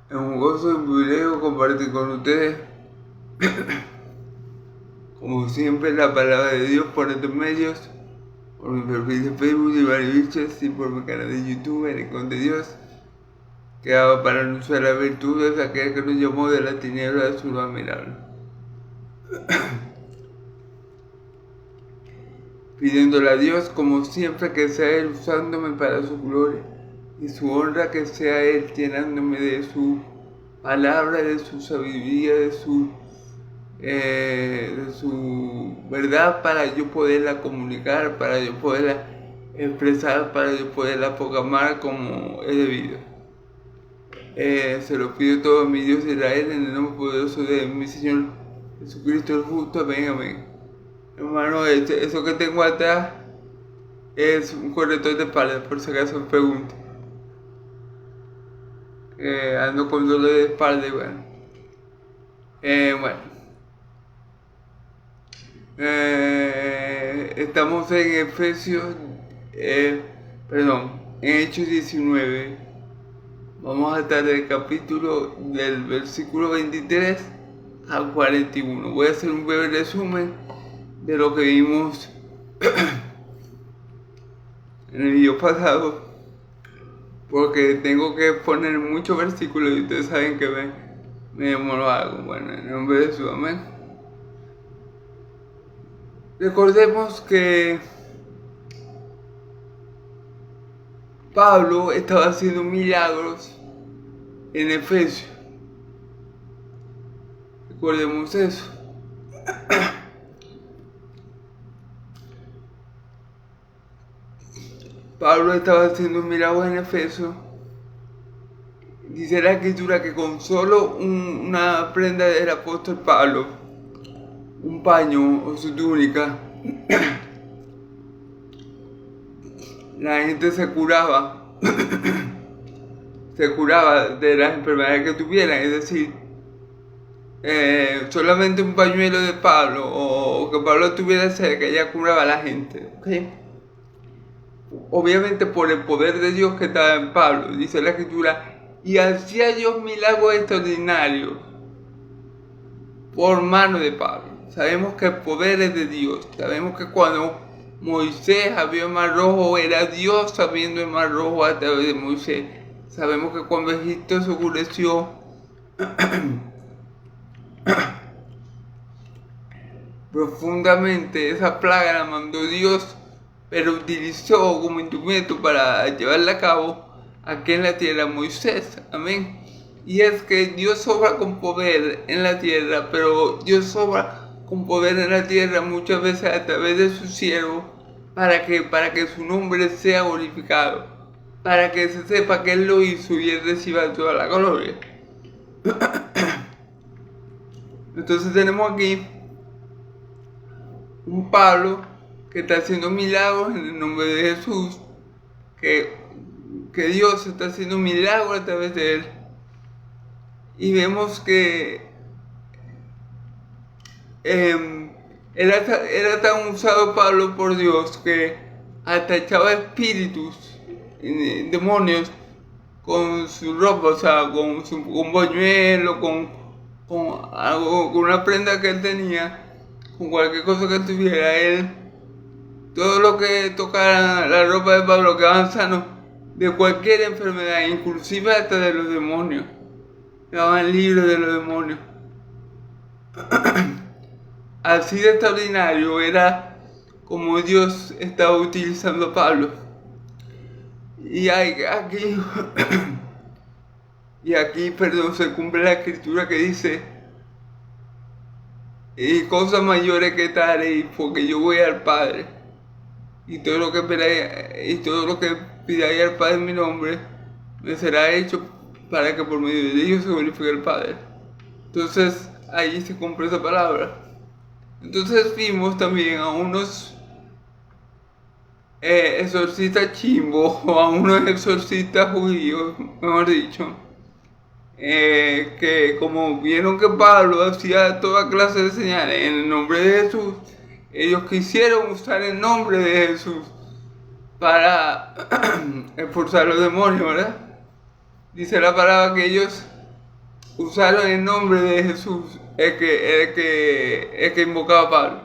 Es un gozo y un privilegio compartir con ustedes, como siempre, la palabra de Dios por estos medios, por mi perfil de Facebook, Iván Bichos, y por mi canal de YouTube, El Rincón de Dios, que haga para anunciar las virtudes de aquel que nos llamó de la tiniebla a su luz admirable. Pidiéndole a Dios, como siempre, que sea Él usándome para su gloria y su honra, que sea Él llenándome de su palabra, de su sabiduría, de su verdad, para yo poderla comunicar, para yo poderla expresar, para yo poderla proclamar como es debido. Se lo pido todo a mi Dios de Israel, en el nombre poderoso de mi Señor Jesucristo el justo. Amén, amén. Hermano, eso que tengo atrás es un corrector de espalda, por si acaso me pregunto. Ando con dolor de espalda y bueno. Estamos en Efesios, en Hechos 19. Vamos a estar del versículo 23 al 41. Voy a hacer un breve resumen de lo que vimos en el video pasado, porque tengo que poner muchos versículos y ustedes saben que me demoro algo. Bueno, en nombre de Jesús, amén. Recordemos que Pablo estaba haciendo milagros en Efesios. Recordemos eso. Pablo estaba haciendo milagros en Efesios. Dice la escritura que con solo una prenda del apóstol Pablo, un paño o su túnica, la gente se curaba de las enfermedades que tuvieran. Es decir, solamente un pañuelo de Pablo o que Pablo tuviera cerca ya curaba a la gente, ¿okay? Obviamente por el poder de Dios que estaba en Pablo. Dice la escritura, y hacía Dios milagros extraordinarios por mano de Pablo. Sabemos que el poder es de Dios. Sabemos que cuando Moisés abrió el mar rojo, era Dios abriendo el mar rojo a través de Moisés. Sabemos que cuando Egipto se oscureció, profundamente, esa plaga la mandó Dios, pero utilizó como instrumento para llevarla a cabo aquí en la tierra Moisés. Amén. Y es que Dios obra con poder en la tierra, pero Dios obra con poder en la tierra muchas veces a través de su siervo, para que su nombre sea glorificado, para que se sepa que Él lo hizo y Él reciba toda la gloria. Entonces tenemos aquí un Pablo que está haciendo milagros en el nombre de Jesús, que Dios está haciendo milagros a través de él. Y vemos que era tan usado Pablo por Dios que hasta echaba espíritus, demonios, con su ropa, o sea, con un boñuelo, con una prenda que él tenía, con cualquier cosa que tuviera él. Todo lo que tocara la ropa de Pablo quedaban sanos de cualquier enfermedad, inclusive hasta de los demonios. Quedaban libres de los demonios. Así de extraordinario era como Dios estaba utilizando a Pablo. Y aquí se cumple la escritura que dice, y cosas mayores que tales, porque yo voy al Padre, y todo lo que pidáis al Padre en mi nombre, me será hecho, para que por medio de ellos se glorifique el Padre. Entonces ahí se cumple esa palabra. Entonces vimos también a unos exorcistas chimbos, o a unos exorcistas judíos, mejor dicho, que como vieron que Pablo hacía toda clase de señales en el nombre de Jesús, ellos quisieron usar el nombre de Jesús para expulsar los demonios, ¿verdad? Dice la palabra que ellos usaron el nombre de Jesús, el que invocaba a Pablo.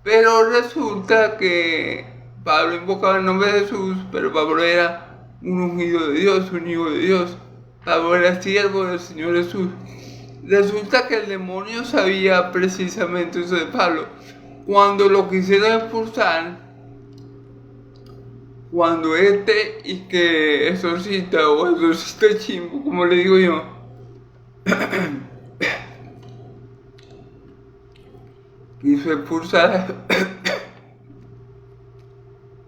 Pero resulta que Pablo invocaba el nombre de Jesús, pero Pablo era un ungido de Dios, un hijo de Dios. Pablo era siervo del Señor Jesús. Resulta que el demonio sabía precisamente eso de Pablo. Cuando lo quisieron expulsar, cuando y que exorcista o exorcista chimbo, como le digo yo, quiso expulsar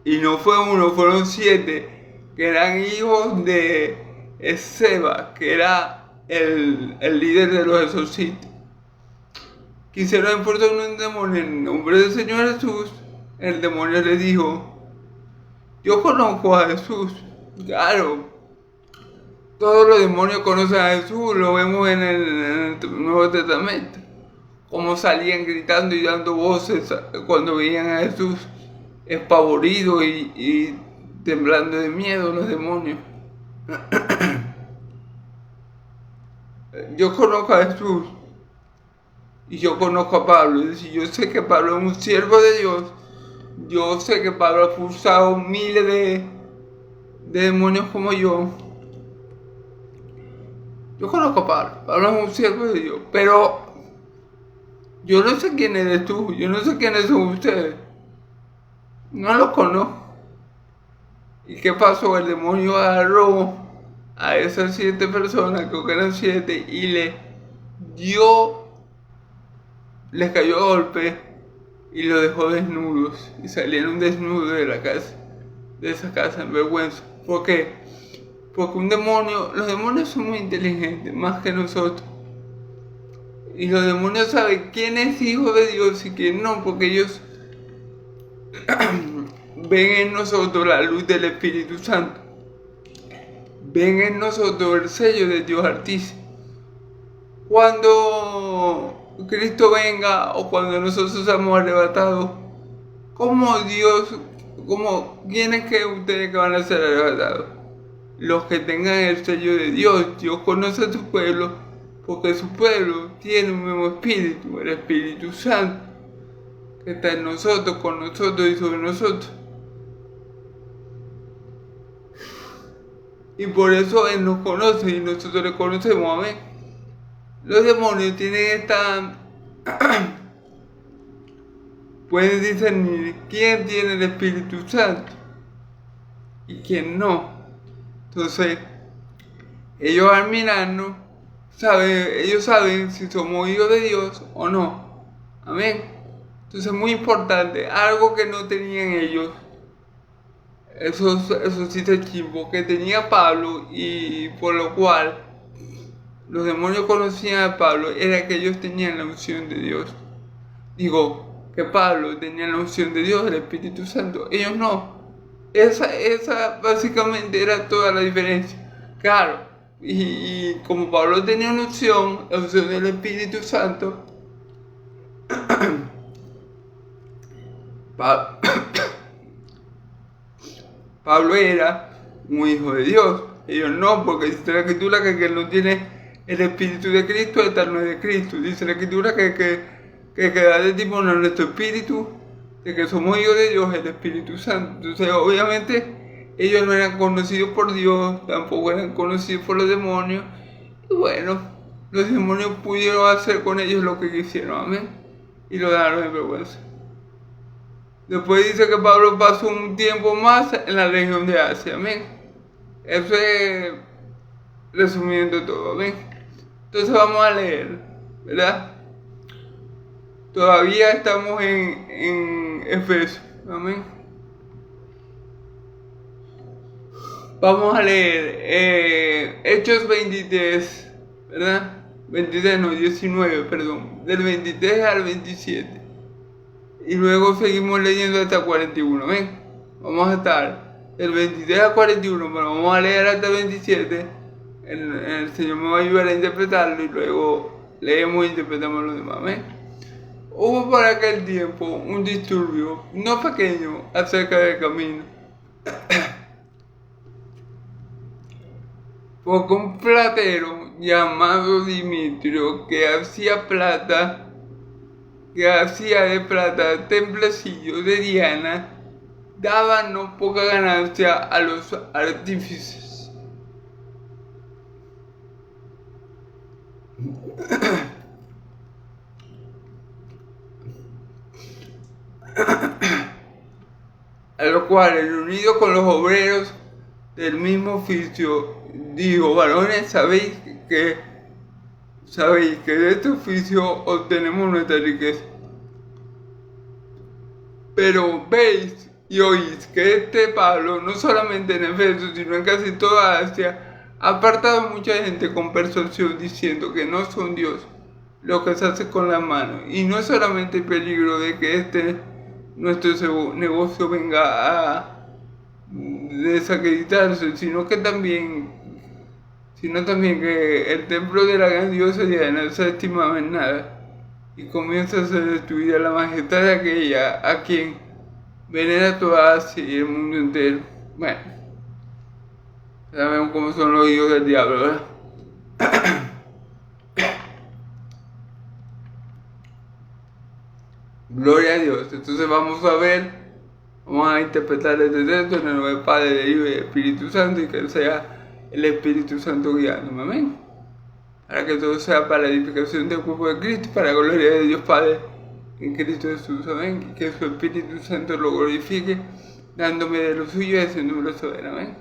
y no fue uno, fueron 7 que eran hijos de Seba, que era el líder de los exorcistas. Quisieron expulsar un demonio en nombre del Señor Jesús. El demonio le dijo: yo conozco a Jesús. Claro, todos los demonios conocen a Jesús, lo vemos en el Nuevo Testamento. Cómo salían gritando y dando voces cuando veían a Jesús, espavoridos y temblando de miedo los demonios. Yo conozco a Jesús y yo conozco a Pablo. Es decir, yo sé que Pablo es un siervo de Dios. Yo sé que Pablo ha expulsado miles de demonios como yo. Yo conozco a Pablo. Pablo es un siervo de Dios. Pero yo no sé quién eres tú. Yo no sé quiénes son ustedes. No los conozco. ¿Y qué pasó? El demonio agarró a esas 7 personas, creo que eran 7, y les cayó a golpe y los dejó desnudos. Y salieron desnudos de la casa, de esa casa, en vergüenza. ¿Por qué? Porque los demonios son muy inteligentes, más que nosotros. Y los demonios saben quién es hijo de Dios y quién no, porque ellos ven en nosotros la luz del Espíritu Santo. Ven en nosotros el sello de Dios Altísimo. Cuando Cristo venga o cuando nosotros seamos arrebatados, ¿quiénes creen ustedes que van a ser arrebatados? Los que tengan el sello de Dios. Dios conoce a su pueblo porque su pueblo tiene un mismo espíritu, el Espíritu Santo, que está en nosotros, con nosotros y sobre nosotros. Y por eso Él nos conoce y nosotros le conocemos, amén. Los demonios tienen pueden discernir quién tiene el Espíritu Santo y quién no. Entonces, ellos al mirarnos, ellos saben si somos hijos de Dios o no. Amén. Entonces es muy importante, algo que no tenían ellos, esos chimbos que tenía Pablo, y por lo cual los demonios conocían a Pablo, era que ellos tenían la unción de Dios. Digo, que Pablo tenía la unción de Dios, el Espíritu Santo. Ellos no. Esa básicamente era toda la diferencia. Claro, y como Pablo tenía una unción, la unción del Espíritu Santo, Pablo era un hijo de Dios. Ellos no, porque dice la Escritura que el que no tiene el Espíritu de Cristo, esta no es de Cristo. Dice la Escritura que da de tipo no nuestro espíritu, de que somos hijos de Dios, el Espíritu Santo. Entonces, obviamente, ellos no eran conocidos por Dios, tampoco eran conocidos por los demonios. Y bueno, los demonios pudieron hacer con ellos lo que quisieron, amén. Y lo dejaron en vergüenza. Después dice que Pablo pasó un tiempo más en la región de Asia, amén. Eso es resumiendo todo, amén. Entonces vamos a leer, ¿verdad? Todavía estamos en Efesios, amén. Vamos a leer Hechos 23, ¿verdad? 19, perdón, del 23 al 27. Y luego seguimos leyendo hasta 41, ¿ven? Vamos a estar del 23 al 41, pero vamos a leer hasta el 27. El Señor me va a ayudar a interpretarlo y luego leemos e interpretamos lo demás, ¿ven? Hubo por aquel tiempo un disturbio no pequeño acerca del camino. porque un platero llamado Dimitrio que hacía de plata templecillos de Diana, daba no poca ganancia a los artífices. A lo cual, unido con los obreros del mismo oficio, dijo: varones, sabéis que de este oficio obtenemos nuestra riqueza. Pero veis y oís que este Pablo, no solamente en Efeso, sino en casi toda Asia, ha apartado a mucha gente con persuasión, diciendo que no son Dios lo que se hace con las manos. Y no es solamente el peligro de que nuestro negocio venga a desacreditarse, sino también que el templo de la gran diosa Diana no se estimaba en nada, y comienza a ser destruida la majestad de aquella a quien venera toda Asia y el mundo entero. Bueno, sabemos cómo son los hijos del diablo, ¿verdad? Gloria a Dios. Entonces vamos a interpretar este texto en el nombre del Padre, del Hijo y del Espíritu Santo, y que sea el Espíritu Santo guiándome, amén. Para que todo sea para la edificación del cuerpo de Cristo, para la gloria de Dios Padre en Cristo Jesús, amén. Y que su Espíritu Santo lo glorifique, dándome de lo suyo y haciéndome lo soberano, amén.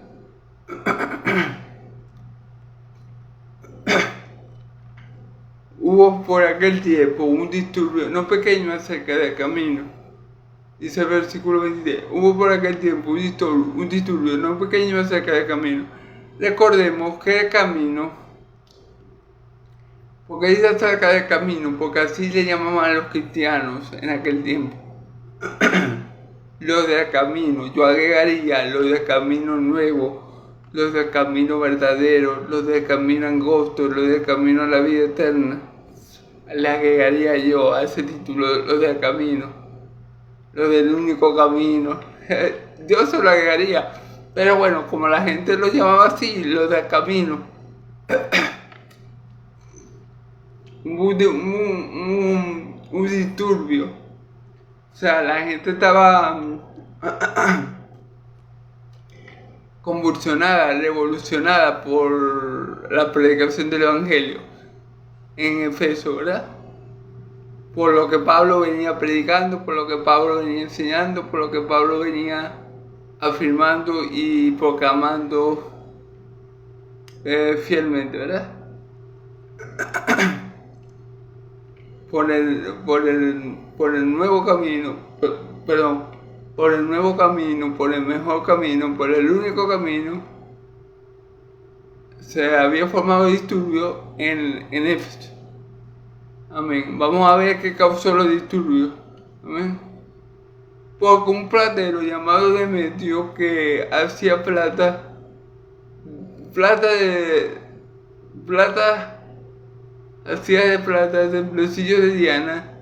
Hubo por aquel tiempo un disturbio no pequeño acerca del camino. Dice el versículo 23. Hubo por aquel tiempo un disturbio no pequeño acerca del camino. Recordemos que el camino, porque dice acerca del camino, porque así le llamaban a los cristianos en aquel tiempo. Los del camino, yo agregaría los del camino nuevo, los del camino verdadero, los del camino angosto, los del camino a la vida eterna. Le agregaría yo a ese título los del camino, los del único camino. Yo se lo agregaría, pero bueno, como la gente lo llamaba así, los del camino. Un disturbio. O sea, la gente estaba convulsionada, revolucionada por la predicación del Evangelio en Efeso, ¿verdad? Por lo que Pablo venía predicando, por lo que Pablo venía enseñando, por lo que Pablo venía afirmando y proclamando fielmente, ¿verdad? Por el nuevo camino, por el nuevo camino, por el mejor camino, por el único camino. Se había formado disturbio en Éfeso. Amén. Vamos a ver qué causó los disturbios. Amén. Porque un platero llamado Demetrio que hacía plata hacía de plata templecillos de Diana,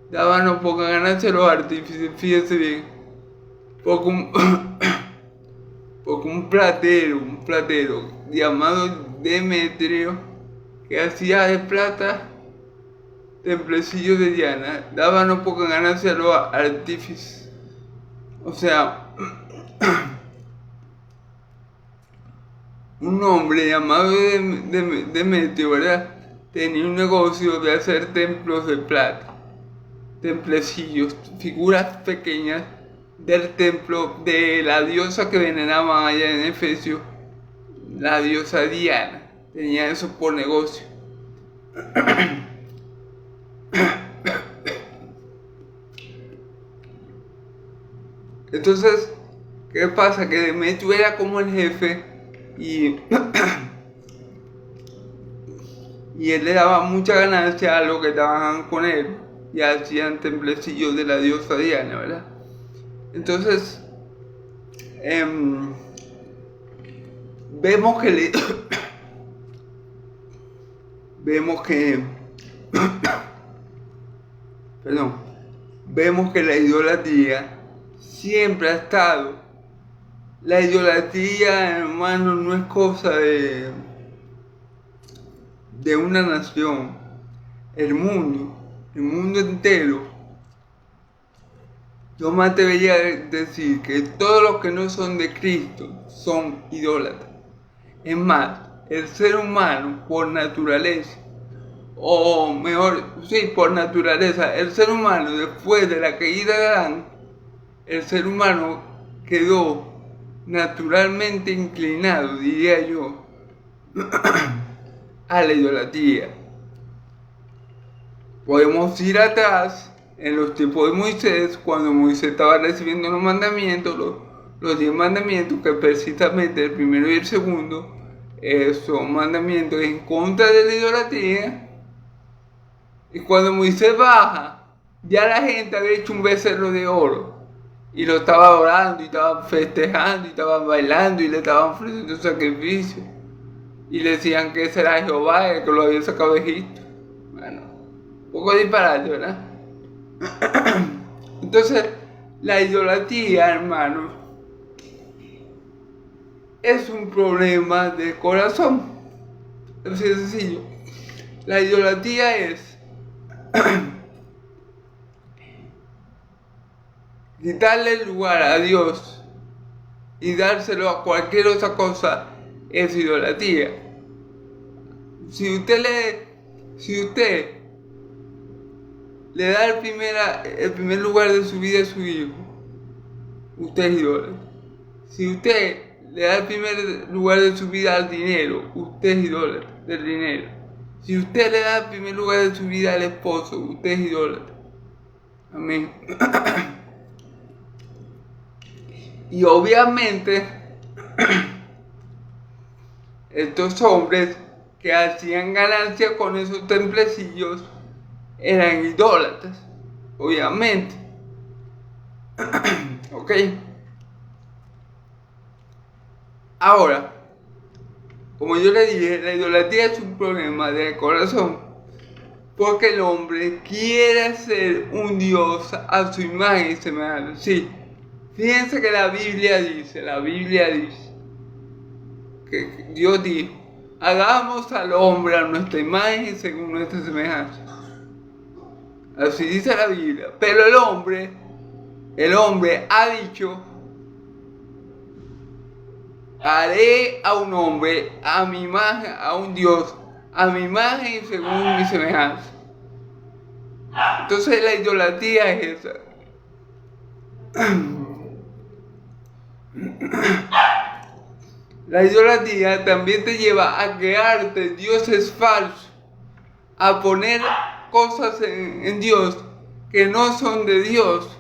daba no poca ganancia a los artífices. Fíjense bien. Porque un platero llamado Demetrio que hacía de plata templecillos de Diana, daba no poca ganancia a los artífices. O sea, un hombre llamado Demetrio, ¿verdad? Tenía un negocio de hacer templos de plata, templecillos, figuras pequeñas del templo de la diosa que veneraban allá en Efesio, la diosa Diana. Tenía eso por negocio. Entonces, ¿qué pasa? Que Demetrio era como el jefe y él le daba mucha ganancia a los que trabajaban con él y hacían templecillos de la diosa Diana, ¿verdad? Entonces, vemos que la idolatría siempre ha estado. La idolatría, hermano, no es cosa de de una nación, el mundo entero, yo me atrevería a decir que todos los que no son de Cristo son idólatras. Es más, el ser humano por naturaleza, o mejor, sí, por naturaleza, el ser humano después de la caída de Adán, el ser humano quedó naturalmente inclinado, diría yo, a la idolatría. Podemos ir atrás en los tiempos de Moisés, cuando Moisés estaba recibiendo los mandamientos, los 10 mandamientos, que precisamente el primero y el segundo son mandamientos en contra de la idolatría. Y cuando Moisés baja, ya la gente había hecho un becerro de oro y lo estaba adorando y estaban festejando y estaban bailando y le estaban ofreciendo sacrificio y le decían que ese era Jehová el que lo había sacado de Egipto. Bueno, un poco disparate, ¿verdad? Entonces, la idolatría, hermanos, es un problema del corazón. Es sencillo. La idolatría es quitarle el lugar a Dios y dárselo a cualquier otra cosa, es idolatría. Si usted le da el primer lugar de su vida a su hijo, usted es idólatra. Si usted le da el primer lugar de su vida al dinero, usted es idólatra del dinero. Si usted le da el primer lugar de su vida al esposo, usted es idólatra. Amén. Y obviamente, estos hombres que hacían ganancia con esos templecillos eran idólatras, obviamente. ¿Ok? Ahora, como yo le dije, la idolatría es un problema del corazón, porque el hombre quiere ser un Dios a su imagen y semejanza. Sí, fíjense que la Biblia dice que Dios dijo, hagamos al hombre a nuestra imagen y según nuestra semejanza. Así dice la Biblia. Pero el hombre ha dicho, haré a un hombre a mi imagen, a un Dios, a mi imagen y según mi semejanza. Entonces la idolatría es esa. La idolatría también te lleva a crearte dioses falsos, a poner cosas en Dios que no son de Dios,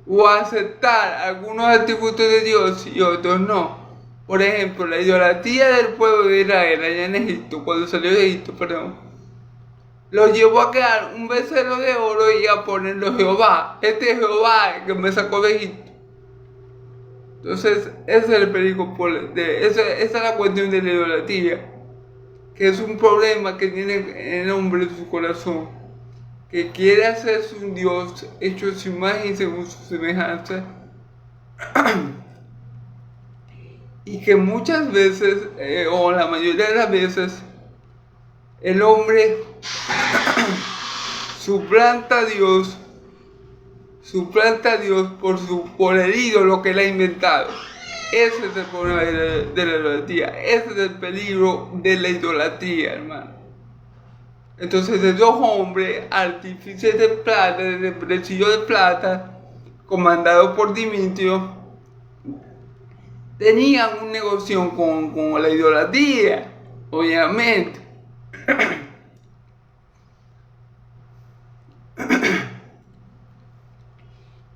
o a aceptar algunos atributos de Dios y otros no. Por ejemplo, la idolatría del pueblo de Israel allá en Egipto, cuando salió de Egipto, lo llevó a crear un becerro de oro y a ponerlo Jehová. Este es Jehová el que me sacó de Egipto. Entonces, ese es el peligro, esa es la cuestión de la idolatría, que es un problema que tiene el hombre en su corazón, que quiere hacerse un Dios hecho a su imagen y según su semejanza, y que muchas veces, o la mayoría de las veces, el hombre suplanta a Dios por el ídolo que él ha inventado. Ese es el problema de la idolatría. Ese es el peligro de la idolatría, hermano. Entonces, esos hombres, artífices de plata, de precio de plata, comandados por Dimitrio, tenían un negocio con la idolatría, obviamente.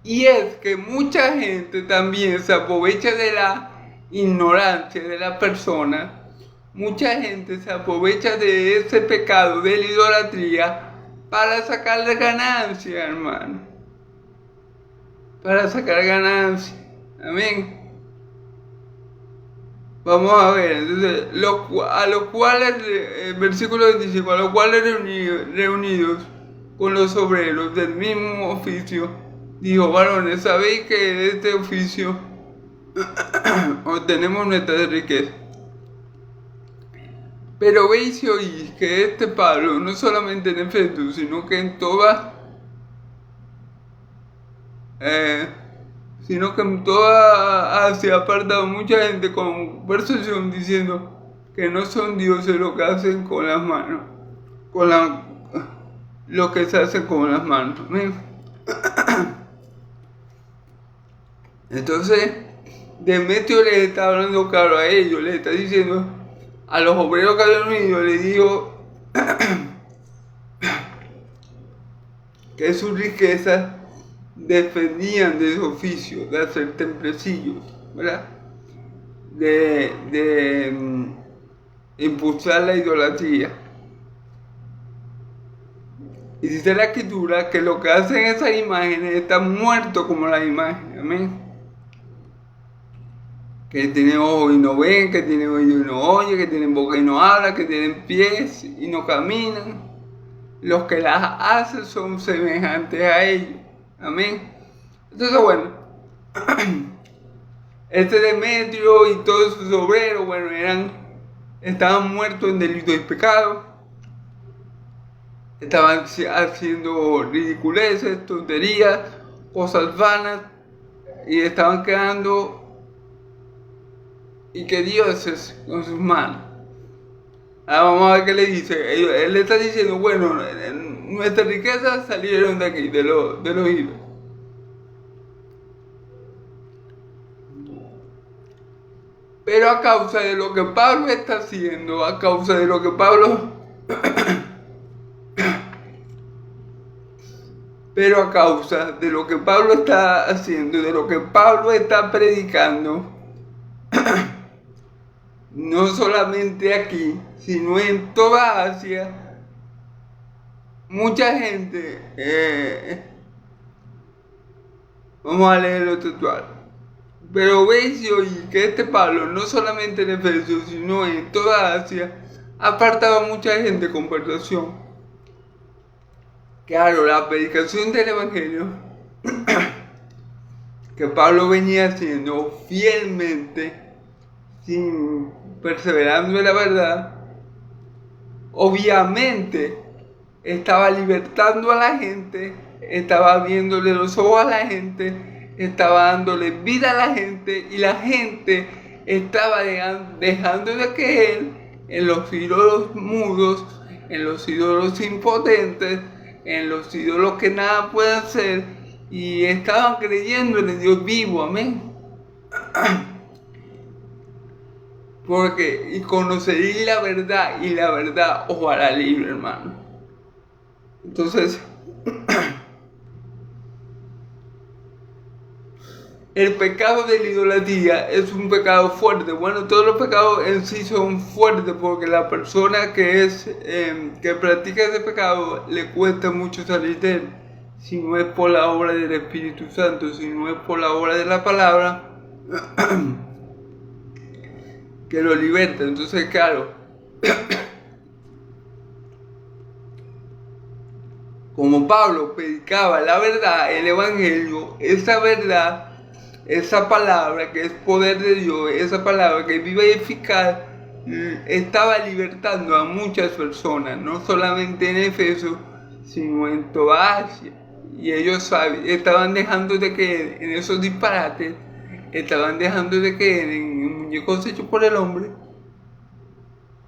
Y es que mucha gente también se aprovecha de la ignorancia de la persona. Mucha gente se aprovecha de ese pecado de la idolatría para sacarle ganancia, hermano. Para sacar ganancia. Amén. Vamos a ver, entonces, a los cuales, versículo 25, a los cuales reunidos con los obreros del mismo oficio, dijo, varones, ¿sabéis que de este oficio obtenemos nuestra riqueza? Pero veis y oís que este Pablo, no solamente en Efeso, sino que en toda Asia ha apartado mucha gente con persuasión diciendo que no son dioses lo que hacen con las manos, con lo que se hace con las manos. ¿Ven? Entonces, Demetrio les está hablando claro a ellos, les está diciendo a los obreros que habían unido, les dijo que sus riquezas dependían de su oficio, de hacer templecillos, ¿verdad? De impulsar la idolatría. Y dice la escritura que lo que hacen esas imágenes están muertos como las imágenes, amén. Que tienen ojos y no ven, que tienen oídos y no oyen, que tienen boca y no hablan, que tienen pies y no caminan. Los que las hacen son semejantes a ellos, amén. Entonces, bueno, este Demetrio y todos sus obreros, bueno, estaban muertos en delito y pecado. Estaban haciendo ridiculeces, tonterías, cosas vanas, y estaban quedando y que dioses con sus manos. Ahora vamos a ver qué le dice. Él le está diciendo, bueno, nuestras riquezas salieron de aquí, de los ídolos. Pero a causa de lo que Pablo está haciendo, a causa de lo que Pablo está haciendo, de lo que Pablo está predicando, no solamente aquí, sino en toda Asia, mucha gente, vamos a leer lo textual. Pero veis y oís que este Pablo, no solamente en Efeso, sino en toda Asia, ha apartado a mucha gente con persuasión. Claro, la predicación del Evangelio que Pablo venía haciendo fielmente, perseverando en la verdad, obviamente estaba libertando a la gente, estaba abriéndole los ojos a la gente, estaba dándole vida a la gente, y la gente estaba dejando de creer en los ídolos mudos, en los ídolos impotentes, en los ídolos que nada pueden hacer, y estaban creyendo en el Dios vivo, amén. Porque, y conoceréis la verdad, y la verdad os hará libre, hermano. Entonces, el pecado de la idolatría es un pecado fuerte. Bueno, todos los pecados en sí son fuertes, porque la persona que practica ese pecado le cuesta mucho salir de él. Si no es por la obra del Espíritu Santo, si no es por la obra de la palabra que lo liberta. Entonces, claro, como Pablo predicaba la verdad, el Evangelio, esa verdad, esa palabra que es poder de Dios, esa palabra que es viva y eficaz, estaba libertando a muchas personas, no solamente en Efeso, sino en toda Asia. Y ellos estaban dejando de creer en esos disparates, estaban dejando de creer en muñecos hechos por el hombre,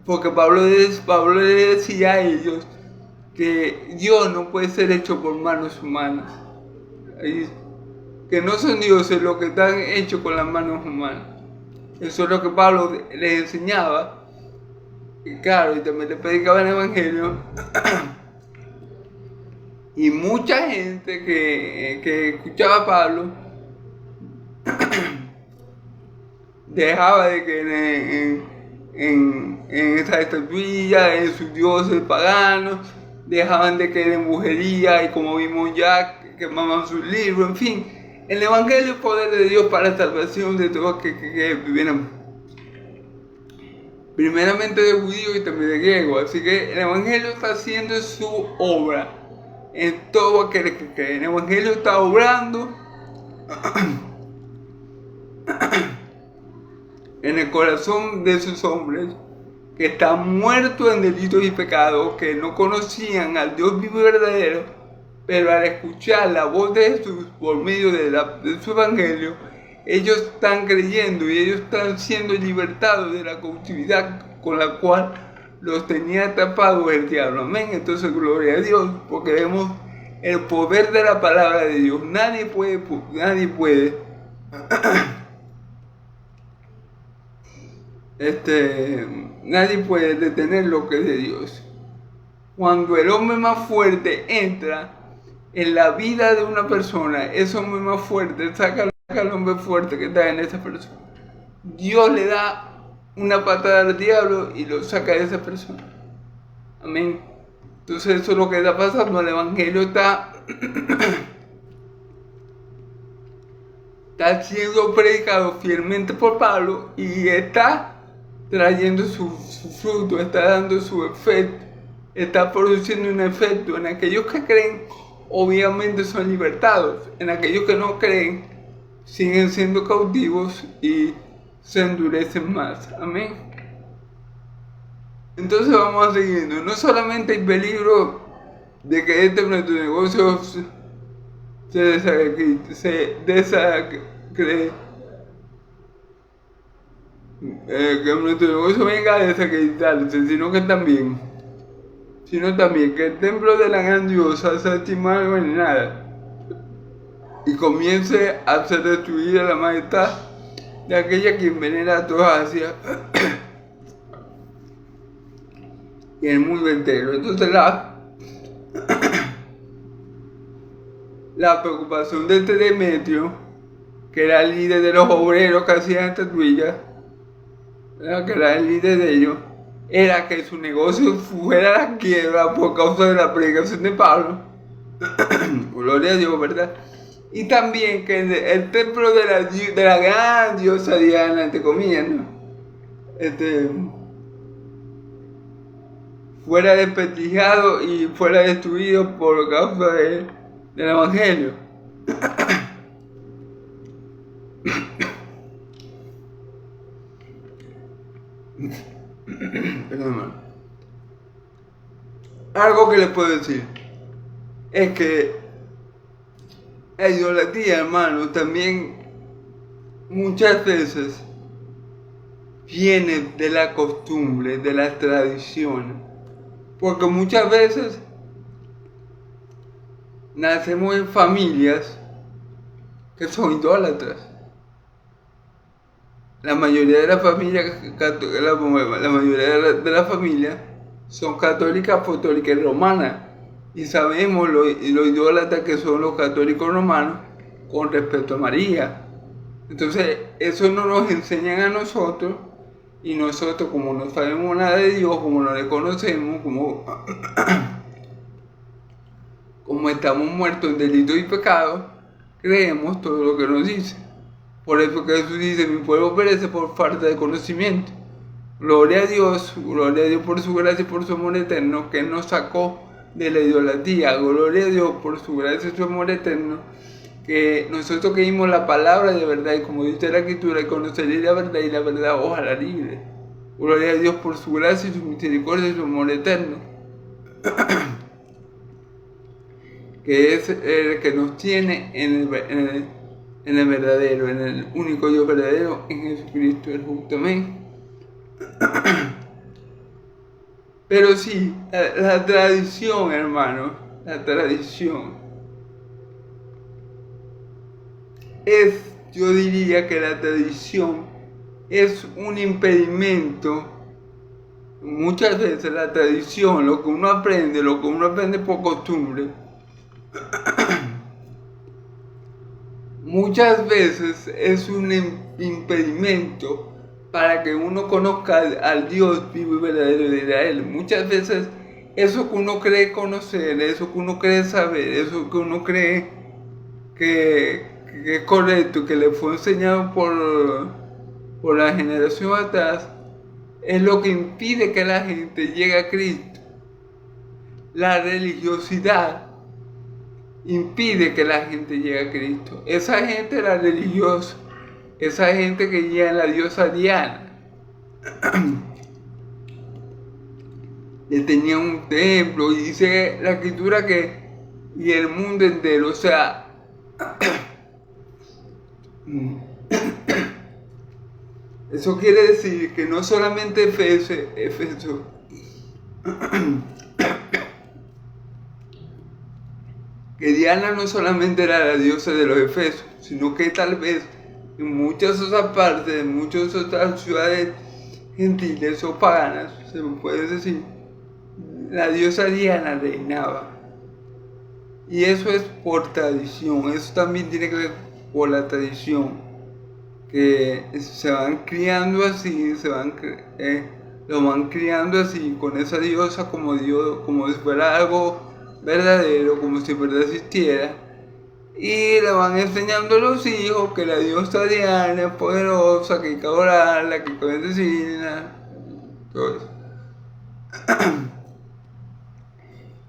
porque Pablo le decía a ellos que Dios no puede ser hecho por manos humanas, que no son dioses los que están hechos con las manos humanas. Eso es lo que Pablo les enseñaba, y claro, y también les predicaba el Evangelio. Y mucha gente que escuchaba a Pablo dejaba de creer en esas estatuillas, en sus dioses paganos, dejaban de creer en brujería, y como vimos ya, quemaban sus libros, en fin. El Evangelio es poder de Dios para la salvación de todos que vivieran, primeramente de judíos y también de griegos. Así que el Evangelio está haciendo su obra en todo aquel que cree. El Evangelio está obrando en el corazón de esos hombres que están muertos en delitos y pecados, que no conocían al Dios vivo y verdadero, pero al escuchar la voz de Jesús por medio de su evangelio, ellos están creyendo y ellos están siendo libertados de la cautividad con la cual los tenía atrapados el diablo. Amén. Entonces, gloria a Dios, porque vemos el poder de la palabra de Dios. Nadie puede nadie puede detener lo que es de Dios. Cuando el hombre más fuerte entra en la vida de una persona, ese hombre más fuerte saca al hombre fuerte que está en esa persona. Dios le da una patada al diablo y lo saca de esa persona. Amén. Entonces eso es lo que está pasando. El evangelio está siendo predicado fielmente por Pablo y está trayendo su fruto, está dando su efecto, está produciendo un efecto. En aquellos que creen, obviamente son libertados. En aquellos que no creen, siguen siendo cautivos y se endurecen más. Amén. Entonces vamos a seguir. No solamente hay peligro de que nuestro negocio se desacree, que nuestro negocio venga a desacreditarse, sino también que el templo de la gran diosa sea estimado en nada y comience a ser destruida la majestad de aquella que envenena a toda Asia y el mundo entero. Entonces la preocupación de este Demetrio, que era el líder de los obreros que hacían estatuillas, que era el líder de ellos, era que su negocio fuera a la quiebra por causa de la predicación de Pablo. Gloria a Dios, ¿verdad? Y también que el templo de la gran diosa Diana, entre comillas, ¿no? Fuera desprestigiado y fuera destruido por causa del evangelio. Perdón, hermano. Algo que les puedo decir es que la idolatría, hermano, también muchas veces viene de la costumbre, de las tradiciones. Porque muchas veces nacemos en familias que son idólatras. La mayoría de las familias son católicas, apostólicas y romanas. Y sabemos lo idólatras que son los católicos romanos con respecto a María. Entonces, eso no nos enseñan a nosotros. Y nosotros, como no sabemos nada de Dios, como no le conocemos, como estamos muertos en delitos y pecados, creemos todo lo que nos dice. Por eso que Jesús dice: mi pueblo perece por falta de conocimiento. Gloria a Dios por su gracia y por su amor eterno, que nos sacó de la idolatría. Gloria a Dios por su gracia y su amor eterno, que nosotros creímos la palabra de verdad, y como dice la Escritura, y conoceréis la verdad, y la verdad os hará libre. Gloria a Dios por su gracia y su misericordia y su amor eterno, que es el que nos tiene en el verdadero, en el único Dios verdadero, en Jesucristo el justo. Amén. Pero sí, la tradición, hermano, la tradición yo diría que la tradición es un impedimento. Muchas veces la tradición, lo que uno aprende por costumbre, muchas veces es un impedimento para que uno conozca al Dios vivo y verdadero de Israel. Muchas veces eso que uno cree conocer, eso que uno cree saber, eso que uno cree que es correcto, que le fue enseñado por la generación atrás, es lo que impide que la gente llegue a Cristo. La religiosidad impide que la gente llegue a Cristo. Esa gente era religiosa, esa gente que llega a la diosa Diana, él tenía un templo, y dice la escritura que, y el mundo entero, o sea, eso quiere decir que no solamente Éfeso, que Diana no solamente era la diosa de los Efesos, sino que tal vez en muchas otras partes, en muchas otras ciudades gentiles o paganas, se puede decir, la diosa Diana reinaba. Y eso es por tradición, eso también tiene que ver por la tradición, que se van criando así, lo van criando así, con esa diosa como Dios, como si fuera algo verdadero, como si verdad existiera, y le van enseñando a los hijos que la diosa Diana es poderosa, que hay que adorarla, que hay que bendecirla, todo eso.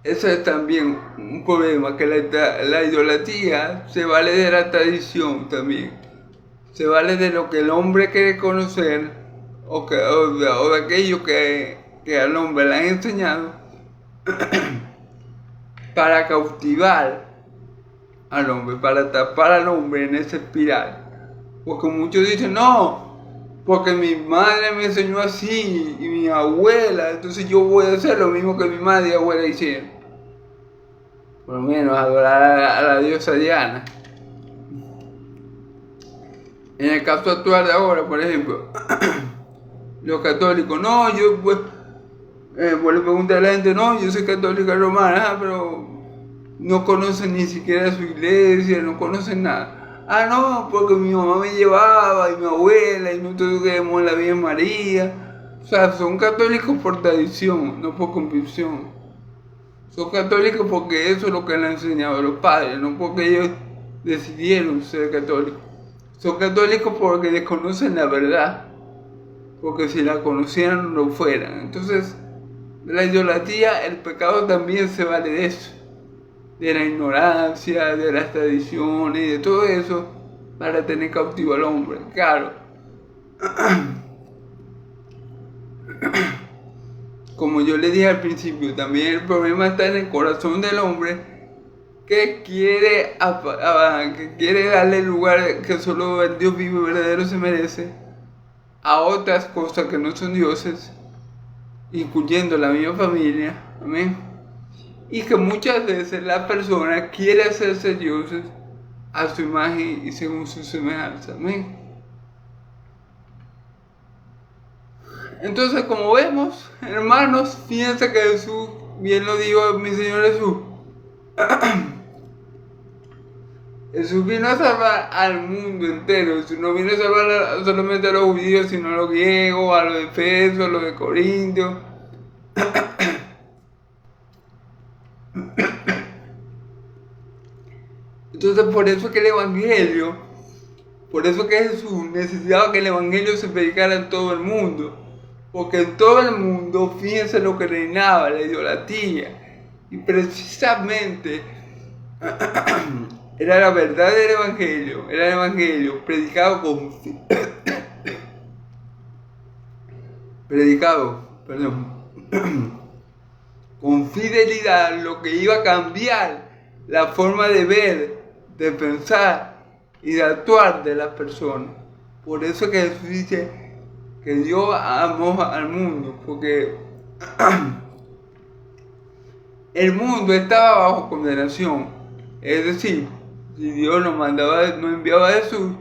Eso es también un problema, que la idolatría se vale de la tradición también. Se vale de lo que el hombre quiere conocer o de aquello que al hombre le han enseñado para cautivar al hombre, para tapar al hombre en esa espiral. Porque muchos dicen, no, porque mi madre me enseñó así y mi abuela, entonces yo voy a hacer lo mismo que mi madre y abuela hicieron. Por lo menos adorar a la diosa Diana. En el caso actual de ahora, por ejemplo, los católicos, no, yo pues le pregunté a la gente, no, yo soy católica romana, pero no conocen ni siquiera su iglesia, no conocen nada. Ah, no, porque mi mamá me llevaba y mi abuela y nosotros creemos en la Virgen María. O sea, son católicos por tradición, no por convicción. Son católicos porque eso es lo que le han enseñado a los padres, no porque ellos decidieron ser católicos. Son católicos porque desconocen la verdad, porque si la conocieran no lo fueran. Entonces, la idolatría, el pecado también se vale de eso, de la ignorancia, de las tradiciones, de todo eso, para tener cautivo al hombre. Claro, como yo le dije al principio, también el problema está en el corazón del hombre, que quiere darle lugar que solo el Dios vivo y verdadero se merece a otras cosas que no son dioses, incluyendo la misma familia, amén. Y que muchas veces la persona quiere hacerse dioses a su imagen y según su semejanza, amén. Entonces, como vemos, hermanos, fíjense que Jesús, bien lo dijo mi Señor Jesús, Jesús vino a salvar al mundo entero. Jesús no vino a salvar solamente a los judíos, sino a los griegos, a los de Efeso, a los de Corintios. Entonces, por eso que el Evangelio, por eso que Jesús necesitaba que el Evangelio se predicara en todo el mundo. Porque en todo el mundo, fíjense lo que reinaba, la idolatría. Y precisamente era la verdad del Evangelio, era el Evangelio predicado con fidelidad, lo que iba a cambiar la forma de ver, de pensar y de actuar de las personas. Por eso que Jesús dice que Dios amó al mundo, porque el mundo estaba bajo condenación. Es decir, si Dios nos enviaba a Jesús,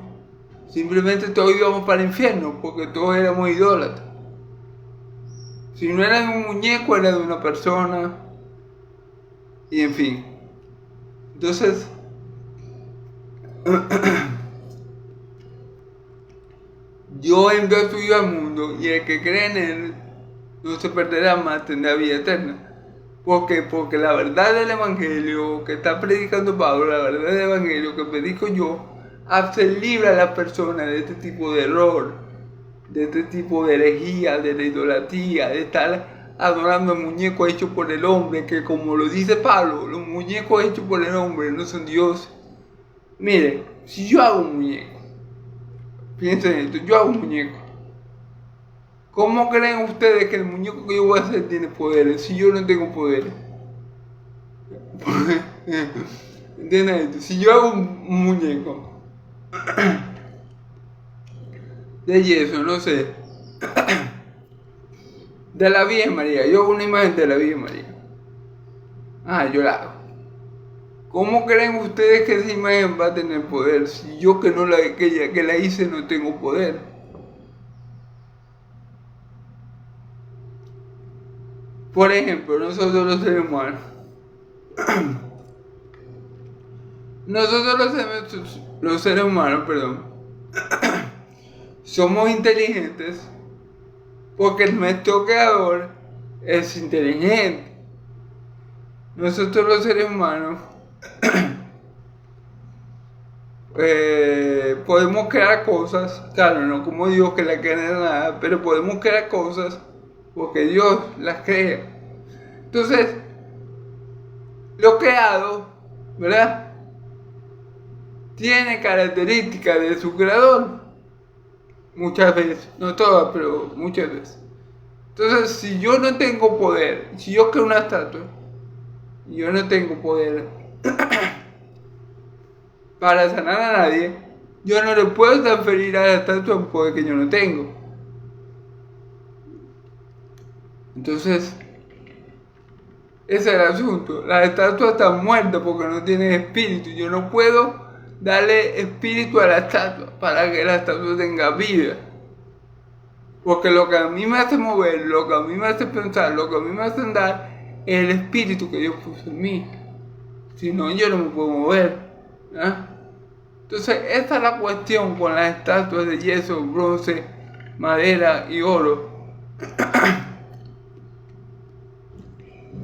simplemente todos íbamos para el infierno, porque todos éramos idólatras. Si no era de un muñeco, era de una persona, y en fin. Entonces, Dios envió a su Hijo al mundo, y el que cree en Él no se perderá más, tendrá vida eterna. ¿Por qué? Porque la verdad del Evangelio que está predicando Pablo, la verdad del Evangelio que predico yo, hace libre a la persona de este tipo de error, de este tipo de herejía, de la idolatría, de estar adorando muñecos hechos por el hombre, que como lo dice Pablo, los muñecos hechos por el hombre no son dioses. Miren, si yo hago un muñeco, piensen en esto, yo hago un muñeco, ¿Cómo creen ustedes que el muñeco que yo voy a hacer tiene poderes si yo no tengo poderes? ¿Entienden esto? Si yo hago un muñeco de yeso, no sé, de la Virgen María, yo hago una imagen de la Virgen María, yo la hago. ¿Cómo creen ustedes que esa imagen va a tener poder si yo que la hice no tengo poder? Por ejemplo, nosotros los seres humanos. Nosotros los seres humanos, somos inteligentes porque nuestro creador es inteligente. Nosotros los seres humanos podemos crear cosas, claro, no como Dios que la crea de nada, pero podemos crear cosas porque Dios las crea. Entonces, lo creado, ¿verdad?, tiene características de su creador. Muchas veces, no todas, pero muchas veces. Entonces, si yo no tengo poder, si yo creo una estatua, y yo no tengo poder para sanar a nadie, yo no le puedo transferir a la estatua un poder que yo no tengo. Entonces, ese es el asunto. La estatua está muerta porque no tiene espíritu. Yo no puedo darle espíritu a la estatua para que la estatua tenga vida. Porque lo que a mí me hace mover, lo que a mí me hace pensar, lo que a mí me hace andar, es el espíritu que Dios puso en mí. Si no, yo no me puedo mover, ¿eh? Entonces, esa es la cuestión con las estatuas de yeso, bronce, madera y oro,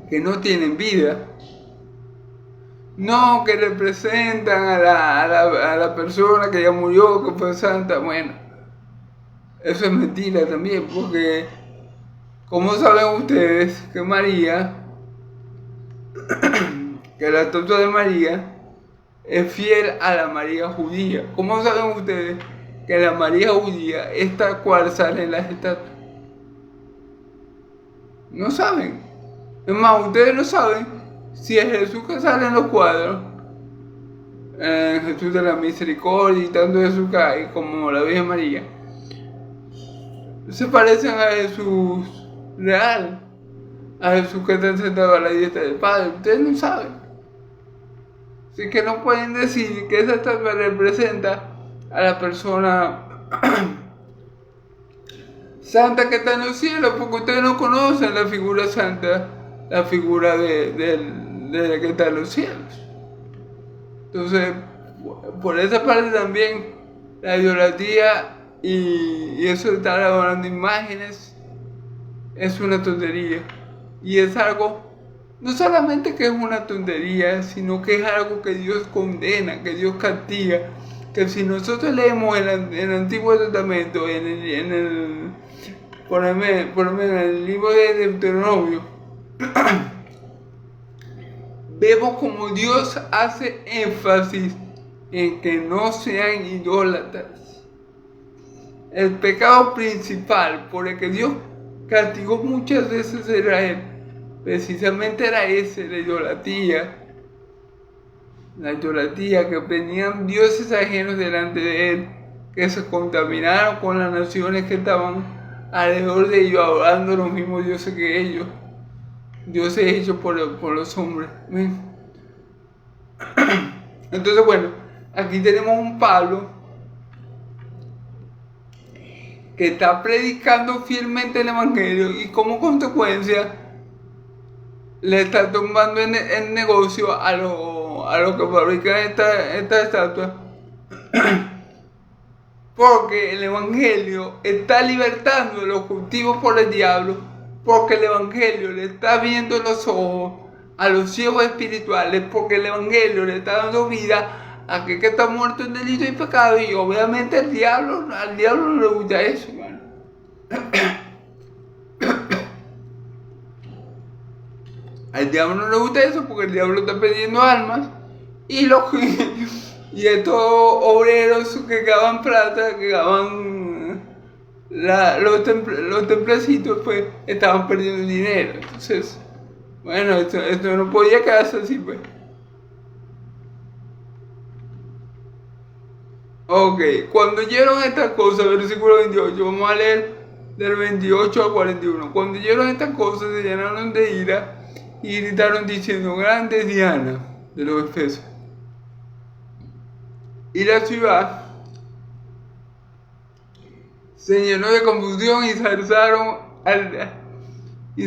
que no tienen vida. No, que representan a la persona que ya murió, que fue santa. Bueno, eso es mentira también, porque ¿cómo saben ustedes que María, que la estatua de María es fiel a la María judía? ¿Cómo saben ustedes que la María judía es tal cual sale en las estatuas? No saben. Es más, ustedes no saben si es Jesús que sale en los cuadros, Jesús de la Misericordia y tanto Jesús que hay como la Virgen María, se parecen a Jesús real, a Jesús que está sentado a la diestra del Padre. Ustedes no saben. Así que no pueden decir que esa estatua representa a la persona santa que está en los cielos, porque ustedes no conocen la figura santa, la figura de la que está en los cielos. Entonces, por esa parte también, la idolatría y eso de estar adorando imágenes es una tontería. Y es algo, no solamente que es una tontería, sino que es algo que Dios condena, que Dios castiga. Que si nosotros leemos el Antiguo Testamento, por lo menos en el libro de Deuteronomio, vemos como Dios hace énfasis en que no sean idólatras. El pecado principal por el que Dios castigó muchas veces a Israel, precisamente era ese, la idolatría. La idolatría, que venían dioses ajenos delante de él, que se contaminaron con las naciones que estaban alrededor de ellos, adorando los mismos dioses que ellos. Dioses hechos por los hombres. Entonces, bueno, aquí tenemos un Pablo que está predicando fielmente el Evangelio y como consecuencia le está tumbando el negocio a los que fabrican esta estatua. Porque el Evangelio está libertando los cultivos por el diablo, porque el Evangelio le está viendo los ojos a los ciegos espirituales, porque el Evangelio le está dando vida a aquel que está muerto en delito y pecado, y obviamente al diablo no le gusta eso, hermano. Al diablo no le gusta eso porque el diablo está pidiendo almas y estos obreros que ganan plata, que ganan los templecitos pues estaban perdiendo dinero. Entonces, bueno, esto no podía quedarse así pues. Ok, cuando oyeron estas cosas, versículo 28, vamos a leer del 28 al 41. Cuando oyeron estas cosas se llenaron de ira y gritaron diciendo: grande es Diana de los Efesios. Y la ciudad se llenó de confusión y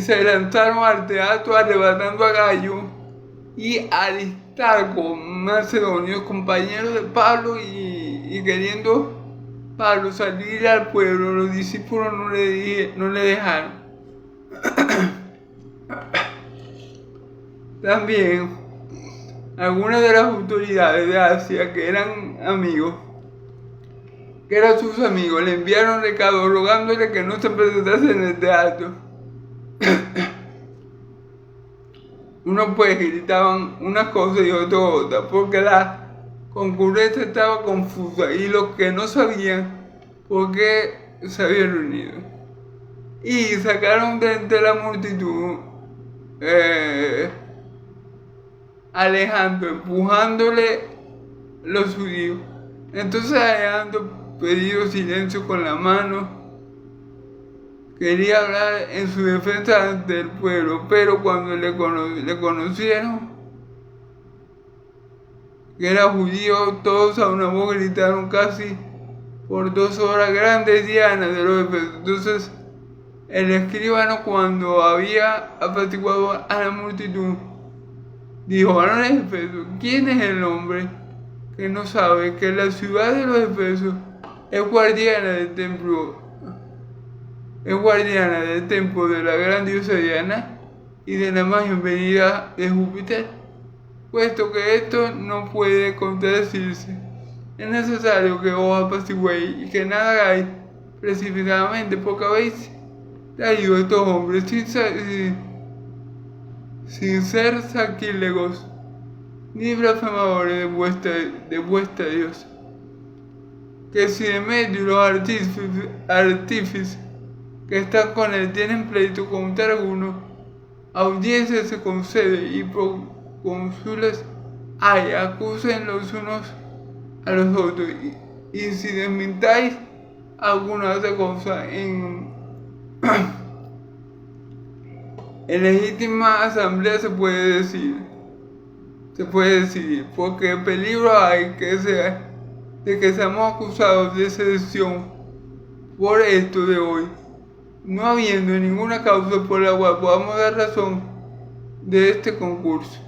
se lanzaron al teatro arrebatando a Gallo y Aristarco, macedonio, compañeros de Pablo, y queriendo Pablo salir al pueblo, los discípulos no le dejaron. También algunas de las autoridades de Asia que eran sus amigos, le enviaron recados rogándole que no se presentase en el teatro. Unos pues gritaban unas cosas y otros otras, porque la concurrencia estaba confusa y los que no sabían por qué se habían reunido. Y sacaron de entre la multitud Alejandro, empujándole los judíos. Entonces Alejandro, pedido silencio con la mano, quería hablar en su defensa ante el pueblo, pero cuando le conocieron que era judío, todos a una voz gritaron casi por 2 horas: grande Diana de los Efesios. Entonces el escribano, cuando había apaciguado a la multitud, dijo: varones Efesios, ¿quién es el hombre que no sabe que la ciudad de los Efesios es guardiana del templo de la gran diosa Diana y de la imagen venida de Júpiter? Puesto que esto no puede contradecirse, es necesario que os apaciguéis y que nada hagáis precipitadamente, porque habéis traído a estos hombres sin ser sacrílegos ni blasfemadores de vuestra Dios, que si de medio los artífices que están con él tienen pleito contra alguno, audiencia se concede y procónsules hay, acusen los unos a los otros, y si desmintáis alguna otra cosa en legítima asamblea se puede decidir, porque peligro hay de que seamos acusados de sedición por esto de hoy, no habiendo ninguna causa por la cual podamos dar razón de este concurso.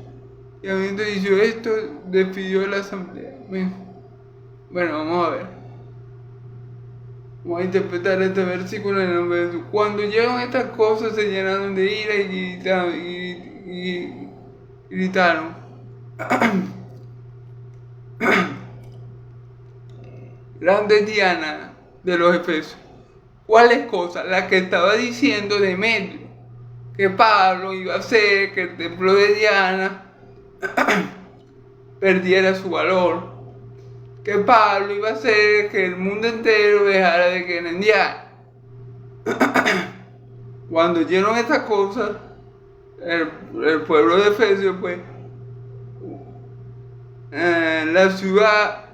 Y habiendo dicho esto, despidió la asamblea. Bueno, vamos a ver. Vamos a interpretar este versículo en el nombre de Jesús. Cuando oyeron estas cosas se llenaron de ira y gritaron. Grande Diana de los Efesios. ¿Cuáles cosas? Las que estaba diciendo de medio, que Pablo iba a hacer que el templo de Diana perdiera su valor, que Pablo iba a hacer que el mundo entero dejara de creer en Diana. Cuando oyeron estas cosas, el pueblo de Efesios, pues, la ciudad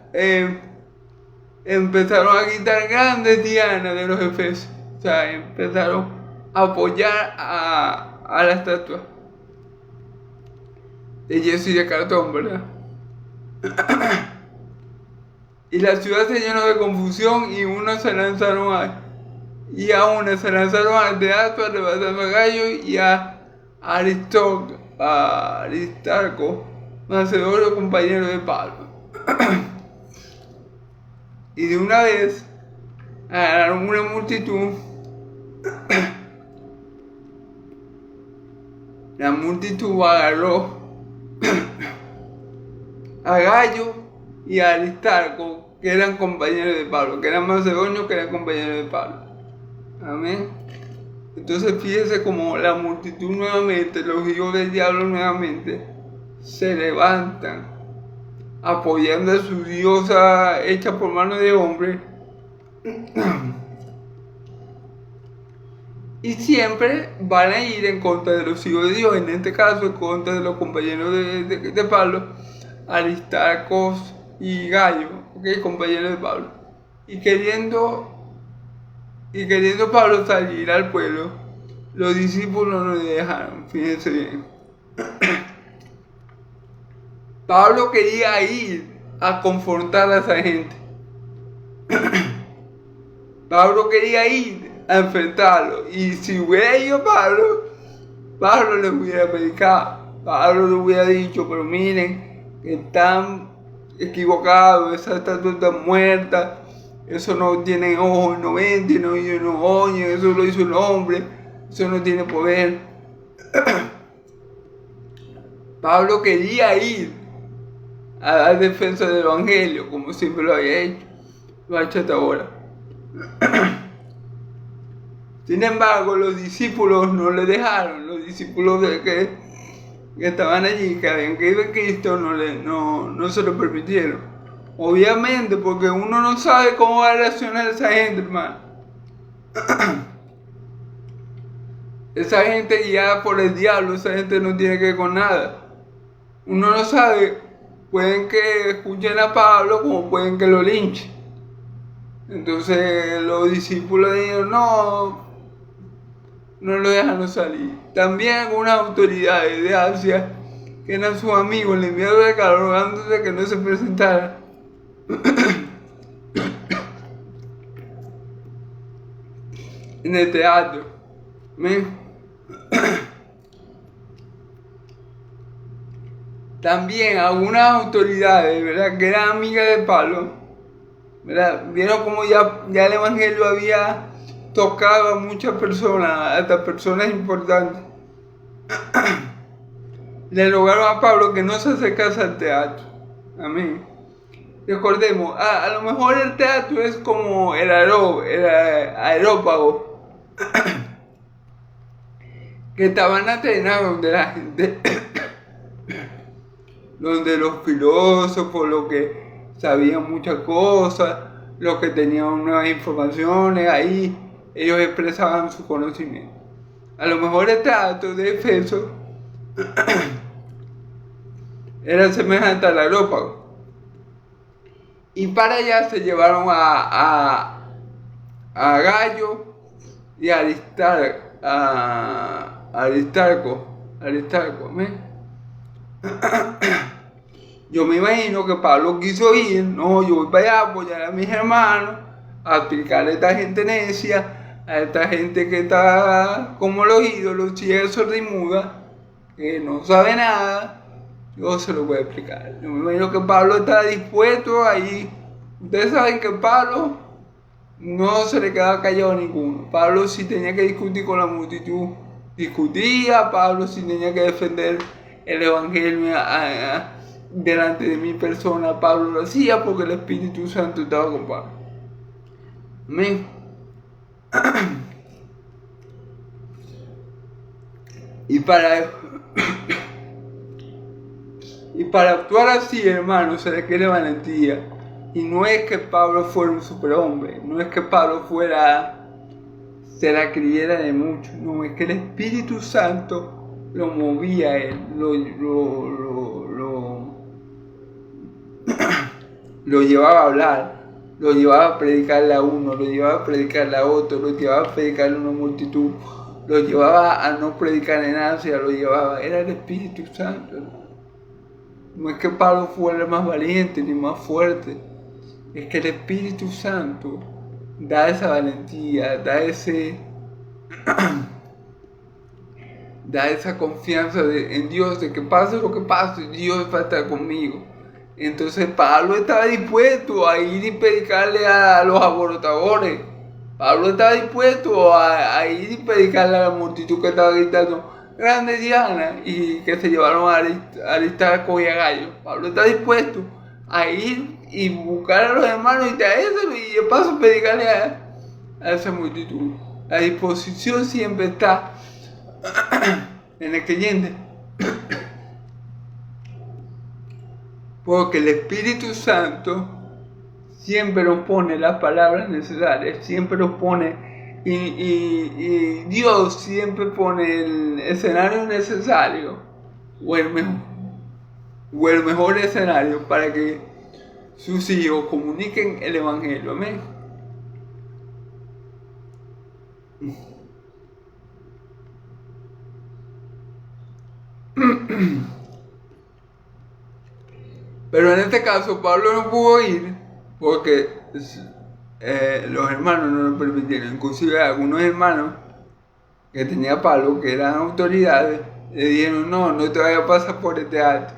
empezaron a gritar: grande Diana de los Efesios. O sea, empezaron a apoyar a la estatua de yeso y de cartón, ¿verdad? Y la ciudad se llenó de confusión y unos se lanzaron al teatro arrebatando a Gallo y a Aristarco, macedonio, compañero de Pablo. Y de una vez agarraron una multitud. La multitud agarró a Gallo y a Aristarco, que eran compañeros de Pablo, que eran macedonios, que eran compañeros de Pablo. Amén. Entonces fíjese como la multitud nuevamente, los hijos del diablo nuevamente, se levantan apoyando a su diosa hecha por mano de hombre, Y siempre van a ir en contra de los hijos de Dios, en este caso en contra de los compañeros de Pablo, Aristarcos y Gallo, ¿okay? Compañeros de Pablo. Y queriendo Pablo salir al pueblo, los discípulos no le dejaron, fíjense bien. Pablo quería ir a confrontar a esa gente. Pablo quería ir a enfrentarlo. Y si hubiera ido Pablo le hubiera predicado. Pablo le hubiera dicho, pero miren, que están equivocados, esa estatua está muerta, eso no tiene ojos, no ven, tiene oídos, no oyen, eso lo hizo el hombre, eso no tiene poder. Pablo quería ir a dar defensa del evangelio, como siempre lo había hecho, lo ha hecho hasta ahora. Sin embargo, los discípulos no le dejaron, los discípulos que estaban allí, que habían creído en Cristo, no se lo permitieron. Obviamente, porque uno no sabe cómo va a reaccionar esa gente, hermano. Esa gente guiada por el diablo, esa gente no tiene que ver con nada. Uno no sabe, pueden que escuchen a Pablo como pueden que lo linchen. Entonces los discípulos dijeron, no lo dejaron salir. También algunas autoridades de Asia, que eran sus amigos, le enviaron de calor rogándose que no se presentara. En el teatro. También algunas autoridades, ¿verdad?, que eran amigas de Pablo, ¿verdad?, vieron como ya el evangelio había tocado a muchas personas, hasta personas importantes. Le rogaron a Pablo que no se acercase al teatro. Amén. Recordemos, a lo mejor el teatro es como el aerópago que estaban Atenas, donde la gente, donde los filósofos, los que sabían muchas cosas, los que tenían nuevas informaciones, ahí ellos expresaban su conocimiento. A lo mejor el teatro de Efeso era semejante al aerópago. Y para allá se llevaron a Gallo y a Aristarco, ¿ven? Yo me imagino que Pablo quiso ir, no, yo voy para allá a apoyar a mis hermanos, a explicarle a esta gente necia, a esta gente que está como los ídolos, ciega, sorda y muda, que no sabe nada. Yo se lo voy a explicar. Yo me imagino que Pablo está dispuesto ahí. Ustedes saben que Pablo no se le quedaba callado a ninguno. Pablo, si tenía que discutir con la multitud, discutía. Pablo, si tenía que defender el evangelio delante de mi persona, Pablo lo hacía porque el Espíritu Santo estaba con Pablo. Amén. Y para actuar así, hermano, se requiere valentía. Y no es que Pablo fuera un superhombre, no es que Pablo se la creyera de mucho, no, es que el Espíritu Santo lo movía a él, lo llevaba a hablar, lo llevaba a predicarle a uno, lo llevaba a predicarle a otro, lo llevaba a predicarle a una multitud, lo llevaba a no predicar en Asia, era el Espíritu Santo. No es que Pablo fuera más valiente ni más fuerte, es que el Espíritu Santo da esa valentía, da esa confianza en Dios, de que pase lo que pase, Dios va a estar conmigo. Entonces Pablo estaba dispuesto a ir y predicarle a los alborotadores. Pablo estaba dispuesto a ir y predicarle a la multitud que estaba gritando grande Diana, y que se llevaron a Aristarco y a Gallo. Pablo está dispuesto a ir y buscar a los hermanos y traérselos y de paso predicarle a esa multitud. La disposición siempre está en el creyente, porque el Espíritu Santo siempre nos pone las palabras necesarias, siempre nos pone Y Dios siempre pone el escenario necesario o el mejor escenario para que sus hijos comuniquen el Evangelio. Amén. Pero en este caso Pablo no pudo ir porque los hermanos no lo permitieron. Inclusive algunos hermanos que tenía Pablo, que eran autoridades, le dijeron: no te vayas a pasar por este acto,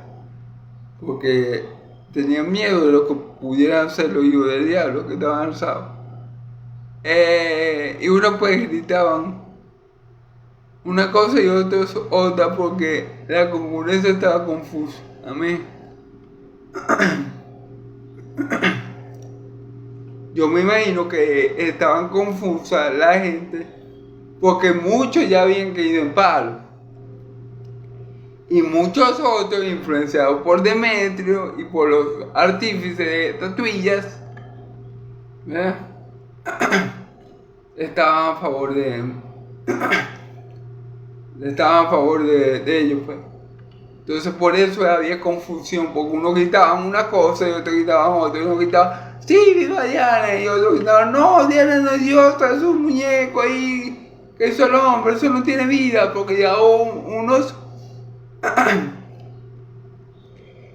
porque tenían miedo de lo que pudieran hacer los hijos del diablo que estaban alzados. Y uno pues gritaban una cosa y otra porque la concurrencia estaba confusa. Amén. Yo me imagino que estaban confusas la gente porque muchos ya habían caído en Pablo y muchos otros, influenciados por Demetrio y por los artífices de estatuillas, ¿verdad?, estaban a favor de ellos, pues. Entonces por eso había confusión, porque unos gritaban una cosa y otros gritaban otra, y uno gritaba: sí, viva Diana, y otros gritaban: no, Diana no es diosa, es un muñeco ahí, que es el hombre, eso no tiene vida, porque ya unos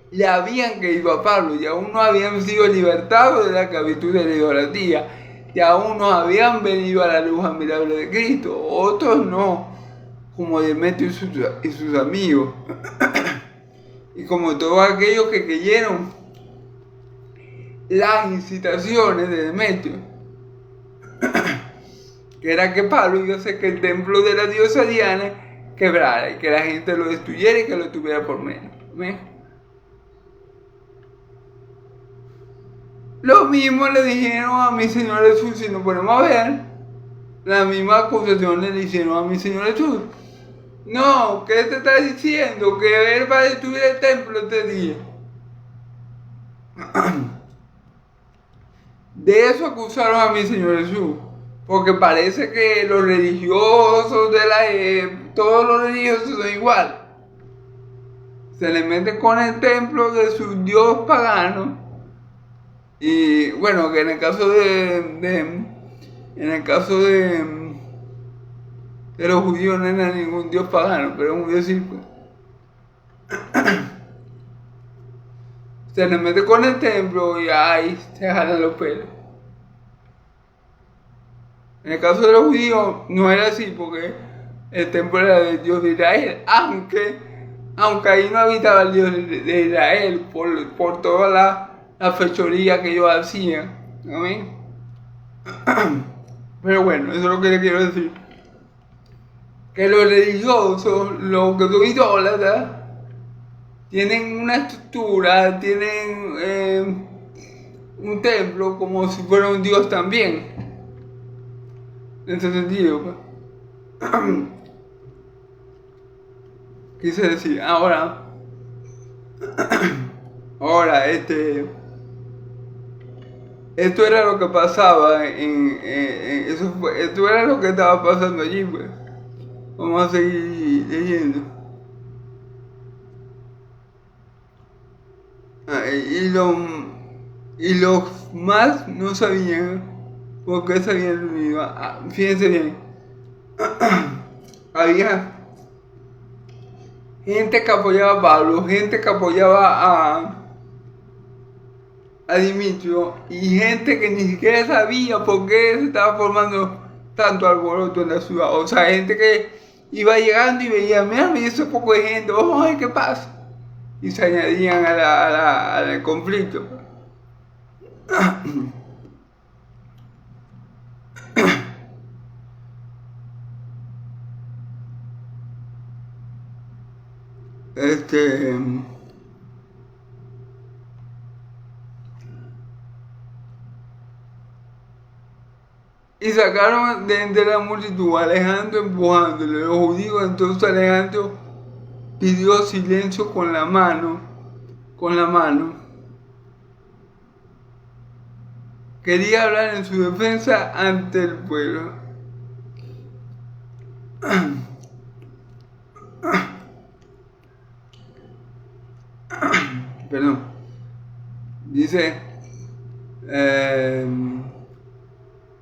le habían caído a Pablo, ya unos habían sido libertados de la esclavitud de la idolatría, ya unos habían venido a la luz admirable de Cristo, otros no, como Demetrio y sus amigos, y como todos aquellos que creyeron las incitaciones de Demetrio, que era que Pablo iba a hacer que el templo de la diosa Diana quebrara y que la gente lo destruyera y que lo tuviera por menos. ¿Ven? Lo mismo le dijeron a mi Señor Jesús. Si nos ponemos a ver, la misma acusación le hicieron a mi Señor Jesús. No, ¿qué te está diciendo? Que Él va a destruir el templo este día. De eso acusaron a mi Señor Jesús, porque parece que los religiosos todos los religiosos son igual. Se le meten con el templo de su dios pagano. Y bueno, que en el caso de los judíos no era ningún dios pagano, pero es un dios circo. Se le mete con el templo y ahí se jalan los pelos. En el caso de los judíos no era así, porque el templo era del Dios de Israel, aunque ahí no habitaba el Dios de Israel por toda la fechoría que ellos hacían. ¿Amén? Pero bueno, eso es lo que le quiero decir. Que los religiosos, los que son idólatras, tienen una estructura, tienen un templo como si fuera un Dios también. En ese sentido, pues. Quise decir, ahora, esto era lo que pasaba esto era lo que estaba pasando allí, pues. Vamos a seguir leyendo. Y los más no sabían por qué se habían reunido. Fíjense bien. Había gente que apoyaba a Pablo, gente que apoyaba a Demetrio, y gente que ni siquiera sabía por qué se estaba formando tanto alboroto en la ciudad. O sea, gente que iba llegando y veía: mira, eso es poco de gente, vamos a ver qué pasa. Y se añadían al conflicto. Y sacaron de entre la multitud a Alejandro empujándole. Los judíos, entonces Alejandro pidió silencio con la mano. Quería hablar en su defensa ante el pueblo. Perdón. Dice,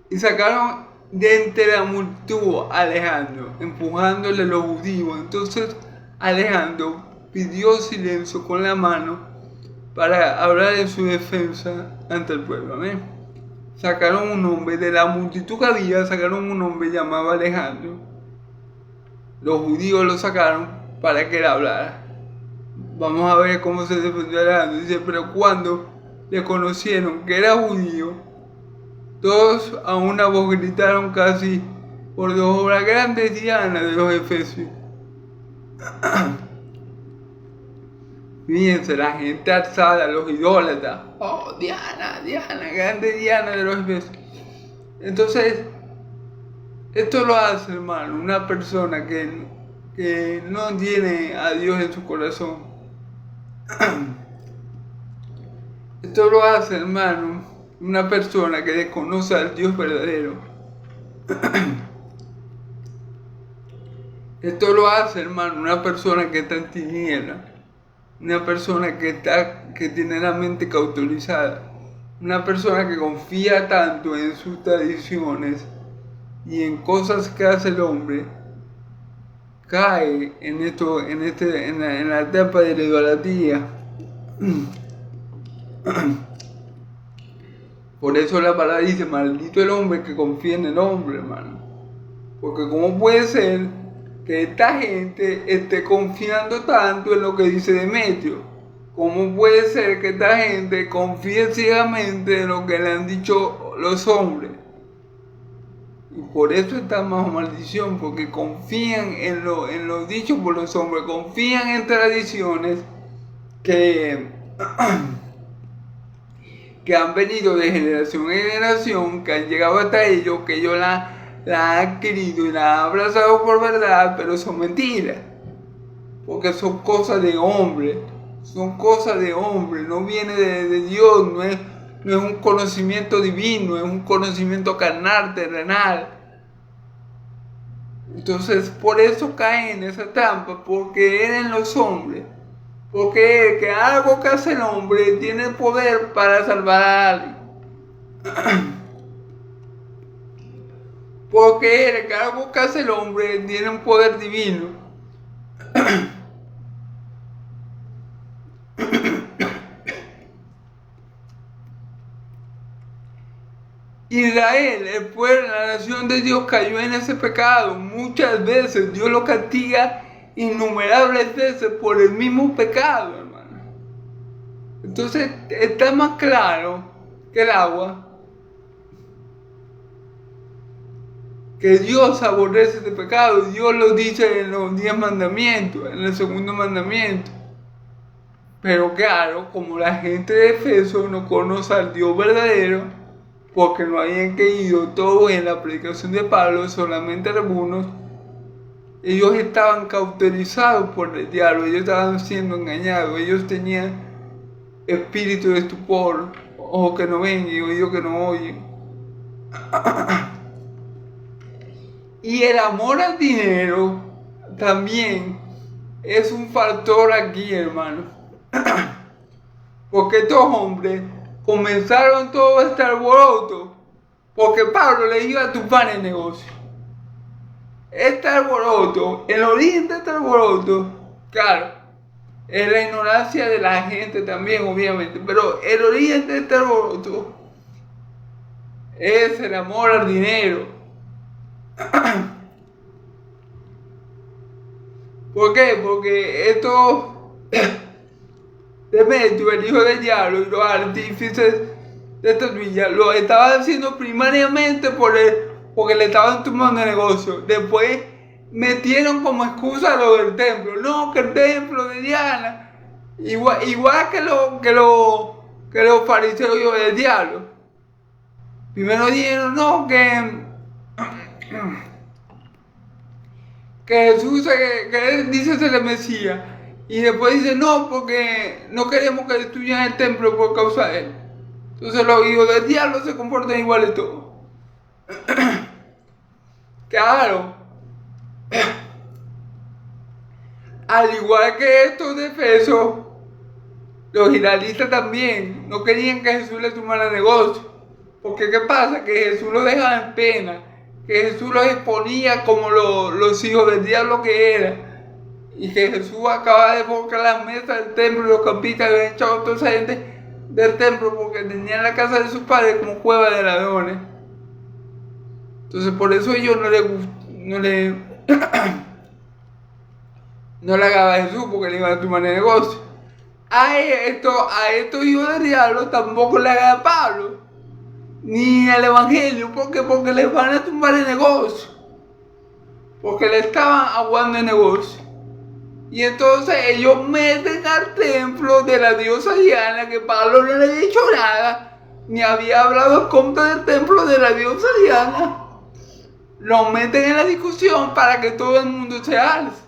y sacaron de entre la multitud a Alejandro, empujándole a los judíos. Entonces Alejandro pidió silencio con la mano para hablar en su defensa ante el pueblo. Amén. Sacaron un hombre de la multitud que había, sacaron un hombre llamado Alejandro. Los judíos lo sacaron para que él hablara. Vamos a ver cómo se defendió Alejandro. Dice, pero cuando le conocieron que era judío, todos a una voz gritaron casi por dos la grande Diana de los efesios. Fíjense, la gente alzada, los idólatras. Oh, Diana, Diana, grande Diana de los efesios. Entonces, esto lo hace, hermano, una persona que no tiene a Dios en su corazón. Esto lo hace, hermano, una persona que desconoce al Dios verdadero. Esto lo hace, hermano, una persona que está en tinieblas, una persona que tiene la mente cauterizada, una persona que confía tanto en sus tradiciones y en cosas que hace el hombre, cae en la etapa de la idolatría. Por eso la palabra dice, maldito el hombre que confía en el hombre, hermano. Porque cómo puede ser que esta gente esté confiando tanto en lo que dice Demetrio. ¿Cómo puede ser que esta gente confíe ciegamente en lo que le han dicho los hombres? Y por eso están bajo maldición, porque confían en lo dicho por los hombres, confían en tradiciones que han venido de generación en generación, que han llegado hasta ellos, que ellos la han adquirido y la han abrazado por verdad, pero son mentiras. Porque son cosas de hombre, no viene de Dios, no es un conocimiento divino, es un conocimiento carnal, terrenal. Entonces, por eso caen en esa trampa, porque eran los hombres. Porque que algo que hace el hombre tiene poder para salvar a alguien. Porque que algo que hace el hombre tiene un poder divino. Israel, el pueblo, la nación de Dios cayó en ese pecado. Muchas veces Dios lo castiga innumerables veces por el mismo pecado, hermano. Entonces está más claro que el agua que Dios aborrece este pecado. Dios lo dice en los 10 mandamientos, en el segundo mandamiento. Pero claro, como la gente de Efeso no conoce al Dios verdadero, porque no habían creído todo en la predicación de Pablo, solamente algunos, ellos estaban cauterizados por el diablo, ellos estaban siendo engañados, ellos tenían espíritu de estupor, ojos que no ven y oídos que no oyen. Y el amor al dinero también es un factor aquí, hermano. Porque estos hombres comenzaron todo este alboroto porque Pablo le iba a tumbar el negocio. Este alboroto, el origen de este alboroto, claro, es la ignorancia de la gente también, obviamente, pero el origen de este alboroto es el amor al dinero. ¿Por qué? Porque esto Demetrio, el hijo del diablo, y los artífices de esta villa lo estaban haciendo primariamente porque le estaban tumbando el negocio. Después metieron como excusa lo del templo. No, que el templo de Diana, igual que los fariseos y del diablo. Primero dijeron, no, que Jesús, que él dice ser el Mesías. Y después dice, no, porque no queremos que destruyan el templo por causa de él. Entonces los hijos del diablo se comportan igual de todo. Claro, Al igual que estos de Efeso, los israelitas también no querían que Jesús les tomara negocio. Porque ¿qué pasa? Que Jesús los dejaba en pena, que Jesús los exponía como los hijos del diablo que eran, y que Jesús acababa de volcar las mesas del templo y los campistas habían echado a toda esa gente del templo porque tenían la casa de sus padres como cueva de ladrones. Entonces por eso ellos no le agaba a Jesús, porque le iban a tomar el negocio. A estos hijos del diablo tampoco le haga a Pablo ni al evangelio, porque les van a tumbar el negocio, porque le estaban aguando el negocio. Y entonces ellos meten al templo de la diosa Diana, que Pablo no le había dicho nada, ni había hablado en contra del templo de la diosa Diana. Lo meten en la discusión para que todo el mundo se alce,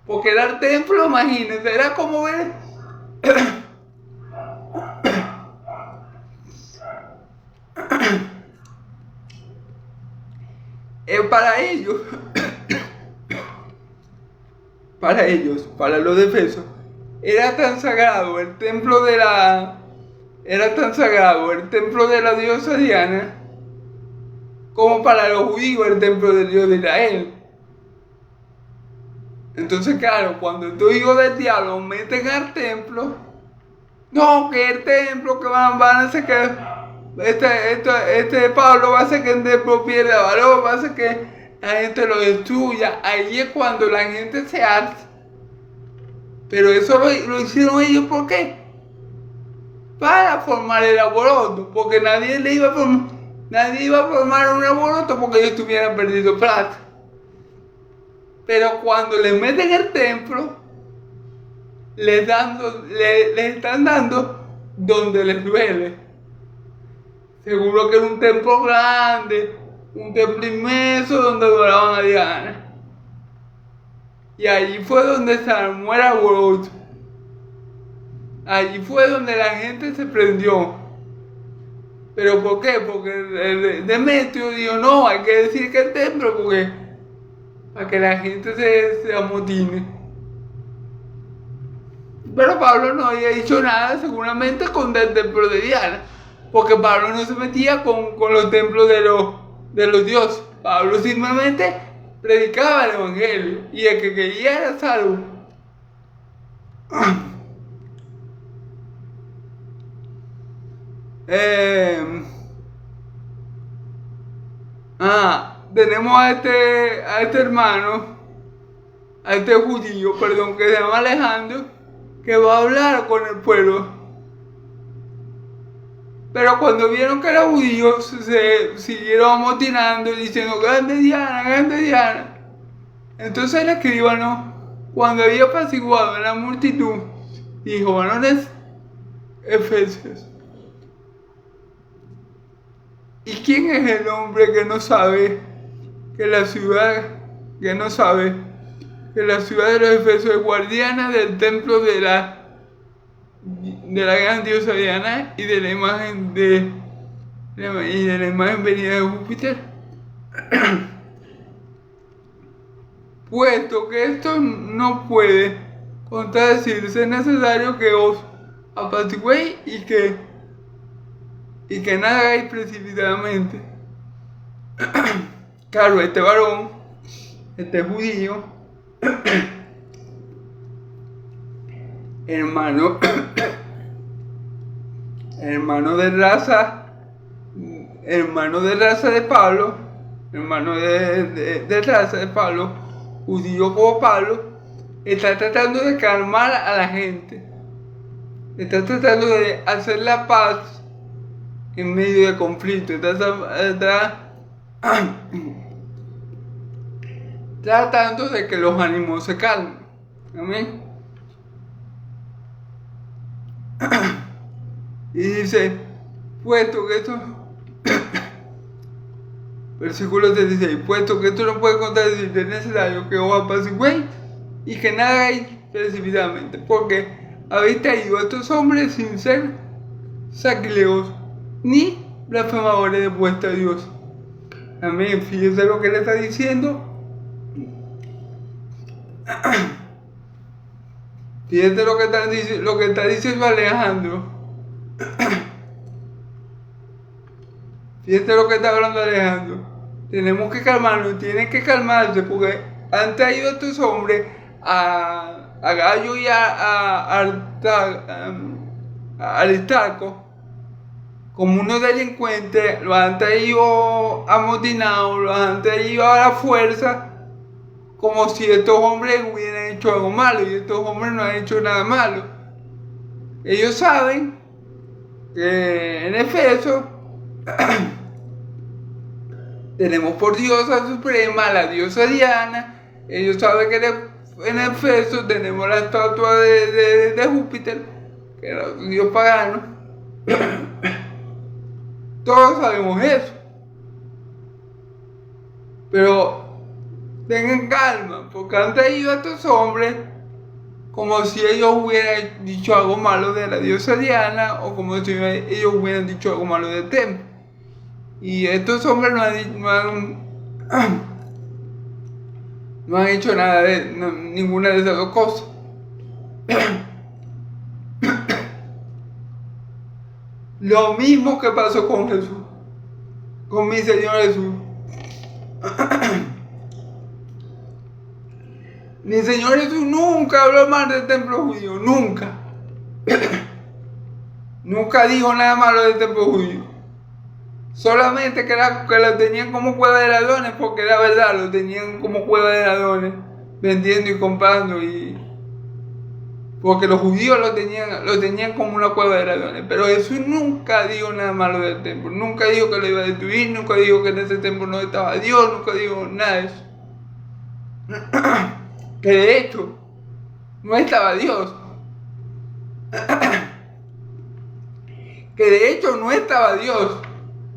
porque era el templo, imagínense, era como ver para los de Efeso, era tan sagrado el templo de la diosa Diana como para los judíos el templo del Dios de Israel. Entonces, claro, cuando estos hijos del diablo meten al templo, no, que el templo que van a hacer que Pablo va a hacer que el templo pierda valor, va a hacer que la gente lo destruya. Ahí es cuando la gente se alza. Pero eso lo hicieron ellos, ¿por qué? Para formar el alboroto, porque nadie iba a formar un alboroto porque ellos tuvieran perdido plata. Pero cuando les meten el templo, les están dando donde les duele. Seguro que era un templo grande, un templo inmenso donde adoraban a Diana. Y allí fue donde se armó el alboroto. Allí fue donde la gente se prendió. ¿Pero por qué? Porque Demetrio dijo, no, hay que decir que el templo, porque para que la gente se amotine. Pero Pablo no había dicho nada, seguramente, con el templo de Diana, porque Pablo no se metía con los templos de los dioses. Pablo simplemente predicaba el evangelio, y el que quería era salvo. Tenemos a este hermano, a este judío, perdón, que se llama Alejandro, que va a hablar con el pueblo. Pero cuando vieron que eran judíos, se siguieron amotinando y diciendo, grande Diana, grande Diana. Entonces el escribano, cuando había apaciguado a la multitud, dijo, varones efesios, ¿y quién es el hombre que no sabe que la ciudad de los Efesios es guardiana del templo de la gran diosa Diana y de la imagen venida de Júpiter? Puesto que esto no puede contradecirse, es necesario que os apaciguéis y que nada hagáis precipitadamente. Claro, este varón, este judío, hermano de raza de Pablo, judío como Pablo, está tratando de calmar a la gente, está tratando de hacer la paz en medio de conflicto, está tratando de que los ánimos se calmen. Amén. Y dice, puesto que esto versículo 36, puesto que esto no puede contradecirse, es necesario que os apaciguéis y que nada hagáis precipitadamente, porque habéis traído a estos hombres sin ser sacrilegos ni blasfemadores de vuestro Dios. Amén. Fíjense lo que le está diciendo. Fíjate lo que está diciendo Alejandro. Fíjate lo que está hablando Alejandro. Tenemos que calmarnos, tienen que calmarse, porque han traído a estos hombres, a Gallo y a Aristarco, como unos delincuentes, los han traído amotinados, los han traído a la fuerza, como si estos hombres hubieran hecho algo malo, y estos hombres no han hecho nada malo. Ellos saben que en Efeso tenemos por diosa suprema la diosa Diana. Ellos saben que en Efeso tenemos la estatua de Júpiter, que era un dios pagano. Todos sabemos eso. Pero tengan calma, porque han traído a estos hombres como si ellos hubieran dicho algo malo de la diosa Diana, o como si ellos hubieran dicho algo malo del templo. Y estos hombres no han hecho nada ninguna de esas dos cosas. Lo mismo que pasó con Jesús, con mi Señor Jesús. Mi Señor Jesús nunca habló mal del templo judío, nunca. Nunca dijo nada malo del templo judío. Solamente que lo tenían como cueva de ladrones, porque era verdad, lo tenían como cueva de ladrones, vendiendo y comprando, y porque los judíos lo tenían como una cueva de ladrones. Pero Jesús nunca dijo nada malo del templo, nunca dijo que lo iba a destruir, nunca dijo que en ese templo no estaba Dios, nunca dijo nada de eso. Que de hecho no estaba Dios. Que de hecho no estaba Dios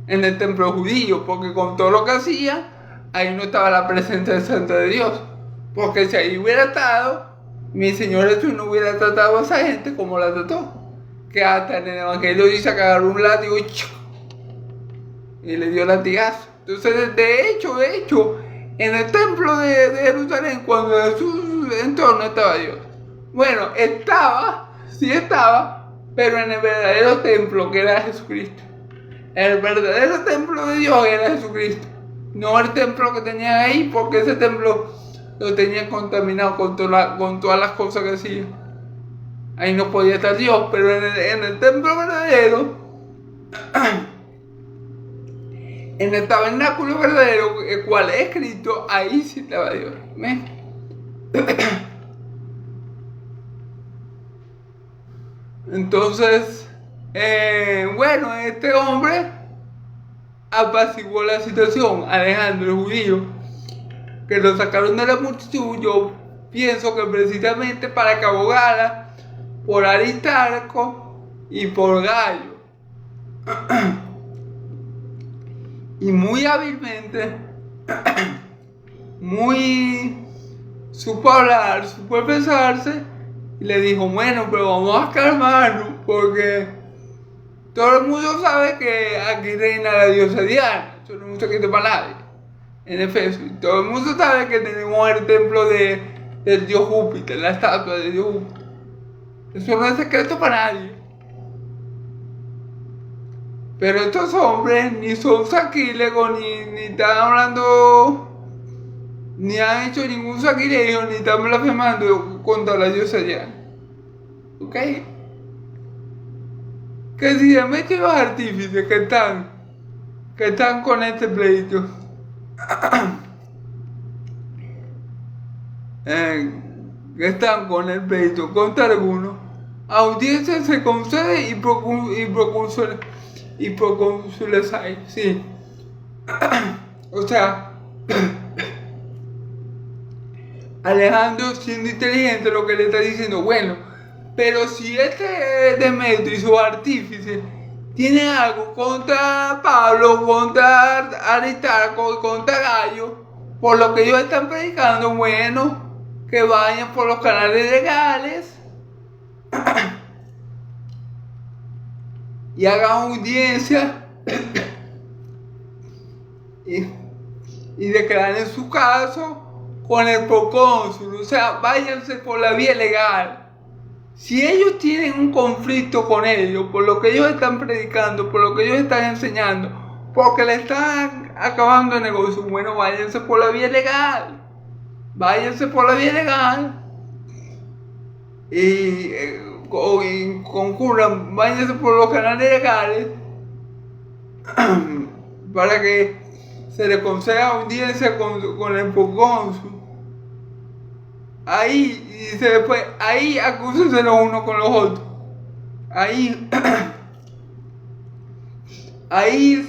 en el templo judío, porque con todo lo que hacía, ahí no estaba la presencia santa de Dios. Porque si ahí hubiera estado, mi Señor Jesús no hubiera tratado a esa gente como la trató. Que hasta en el Evangelio dice que agarró un látigo y le dio latigazo. Entonces, de hecho, en el templo de Jerusalén, cuando Jesús entró, no estaba Dios. Bueno, sí estaba, pero en el verdadero templo, que era Jesucristo. El verdadero templo de Dios era Jesucristo, no el templo que tenían ahí, porque ese templo lo tenían contaminado con todas las cosas que hacían. Ahí no podía estar Dios, pero en el templo verdadero, en el tabernáculo verdadero, el cual es Cristo, ahí sí estaba Dios. ¿Ven? Entonces, bueno, este hombre apaciguó la situación. Alejandro, el judío, que lo sacaron de la multitud, yo pienso que precisamente para que abogara por Aristarco y por Gallo. Y muy hábilmente, supo hablar, supo expresarse, y le dijo, bueno, pero vamos a calmarnos, porque todo el mundo sabe que aquí reina la diosa Diana. Eso no es un secreto para nadie. En Efeso. Y todo el mundo sabe que tenemos el templo del dios Júpiter, la estatua del dios Júpiter. Eso no es secreto para nadie. Pero estos hombres ni son sacrílegos, ni están hablando, ni han hecho ningún sacrilegio, ni están blasfemando contra la diosa Diana. ¿Ok? Que si se meten los artífices que están con este pleito, que están con el pleito contra algunos, audiencia se concede y procónsules hay, sí. O sea, Alejandro, siendo inteligente, lo que le está diciendo, bueno, pero si este Demetrio y su artífice tienen algo contra Pablo, contra Aristarco y contra Gallo, por lo que ellos están predicando, bueno, que vayan por los canales legales y hagan audiencia y declaren su caso con el procónsul. O sea, váyanse por la vía legal, Si ellos tienen un conflicto con ellos, por lo que ellos están predicando, por lo que ellos están enseñando, porque le están acabando el negocio, bueno, váyanse por la vía legal. Váyanse por la vía legal. Y concurran, váyanse por los canales legales para que se le conceda audiencia con el procónsul. Ahí, y después, ahí acúsense los unos con los otros. Ahí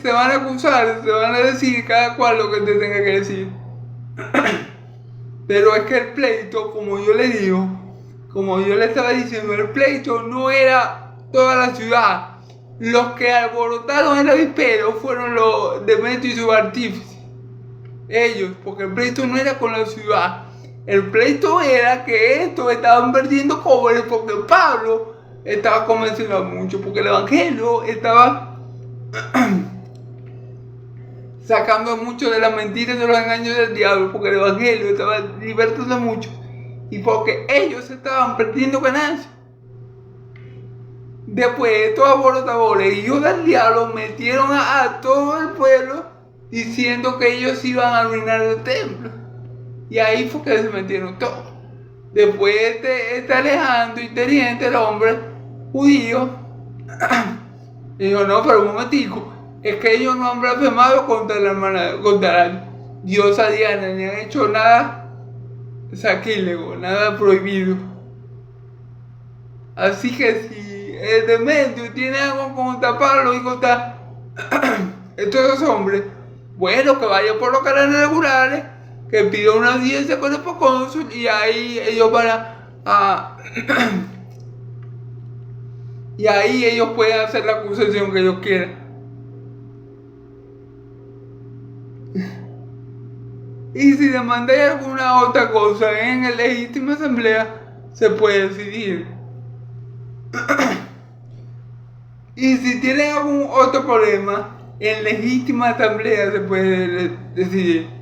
se van a acusar, se van a decir cada cual lo que te tenga que decir. Pero es que el pleito, como yo le digo, como yo le estaba diciendo, el pleito no era toda la ciudad. Los que alborotaron el avispero fueron los Demetrio y sus artífices. Ellos, porque el pleito no era con la ciudad. El pleito era que estos estaban perdiendo cobre porque Pablo estaba convenciendo a muchos, porque el evangelio estaba sacando mucho de las mentiras y de los engaños del diablo, porque el evangelio estaba libertando a muchos y porque ellos estaban perdiendo ganancias. Después estos aborotadores, hijos del diablo, metieron a todo el pueblo diciendo que ellos iban a arruinar el templo. Y ahí fue que se metieron todos. Después este Alejandro, inteligente, el hombre judío, dijo, no, pero un momentico, es que ellos no han blasfemado contra la hermana, contra la diosa Diana, ni han hecho nada sacrílego, nada prohibido. Así que si el Demetrio tiene algo contra Pablo y contra estos dos hombres, bueno, que vaya por los canales regulares, que pida una audiencia con el procónsul y ahí ellos van a y ahí ellos pueden hacer la acusación que ellos quieran. Y si demandáis alguna otra cosa en la legítima asamblea, se puede decidir. Y si tienen algún otro problema, en legítima asamblea se puede decidir.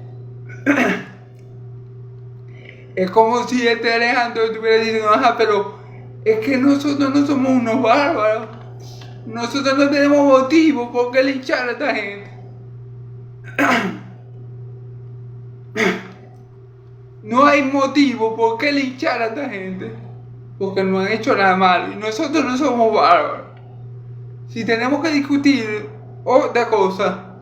Es como si este Alejandro estuviera diciendo, ajá, pero es que nosotros no somos unos bárbaros. Nosotros no tenemos motivo por qué linchar a esta gente. No hay motivo por qué linchar a esta gente, porque no han hecho nada malo y nosotros no somos bárbaros. Si tenemos que discutir otra cosa,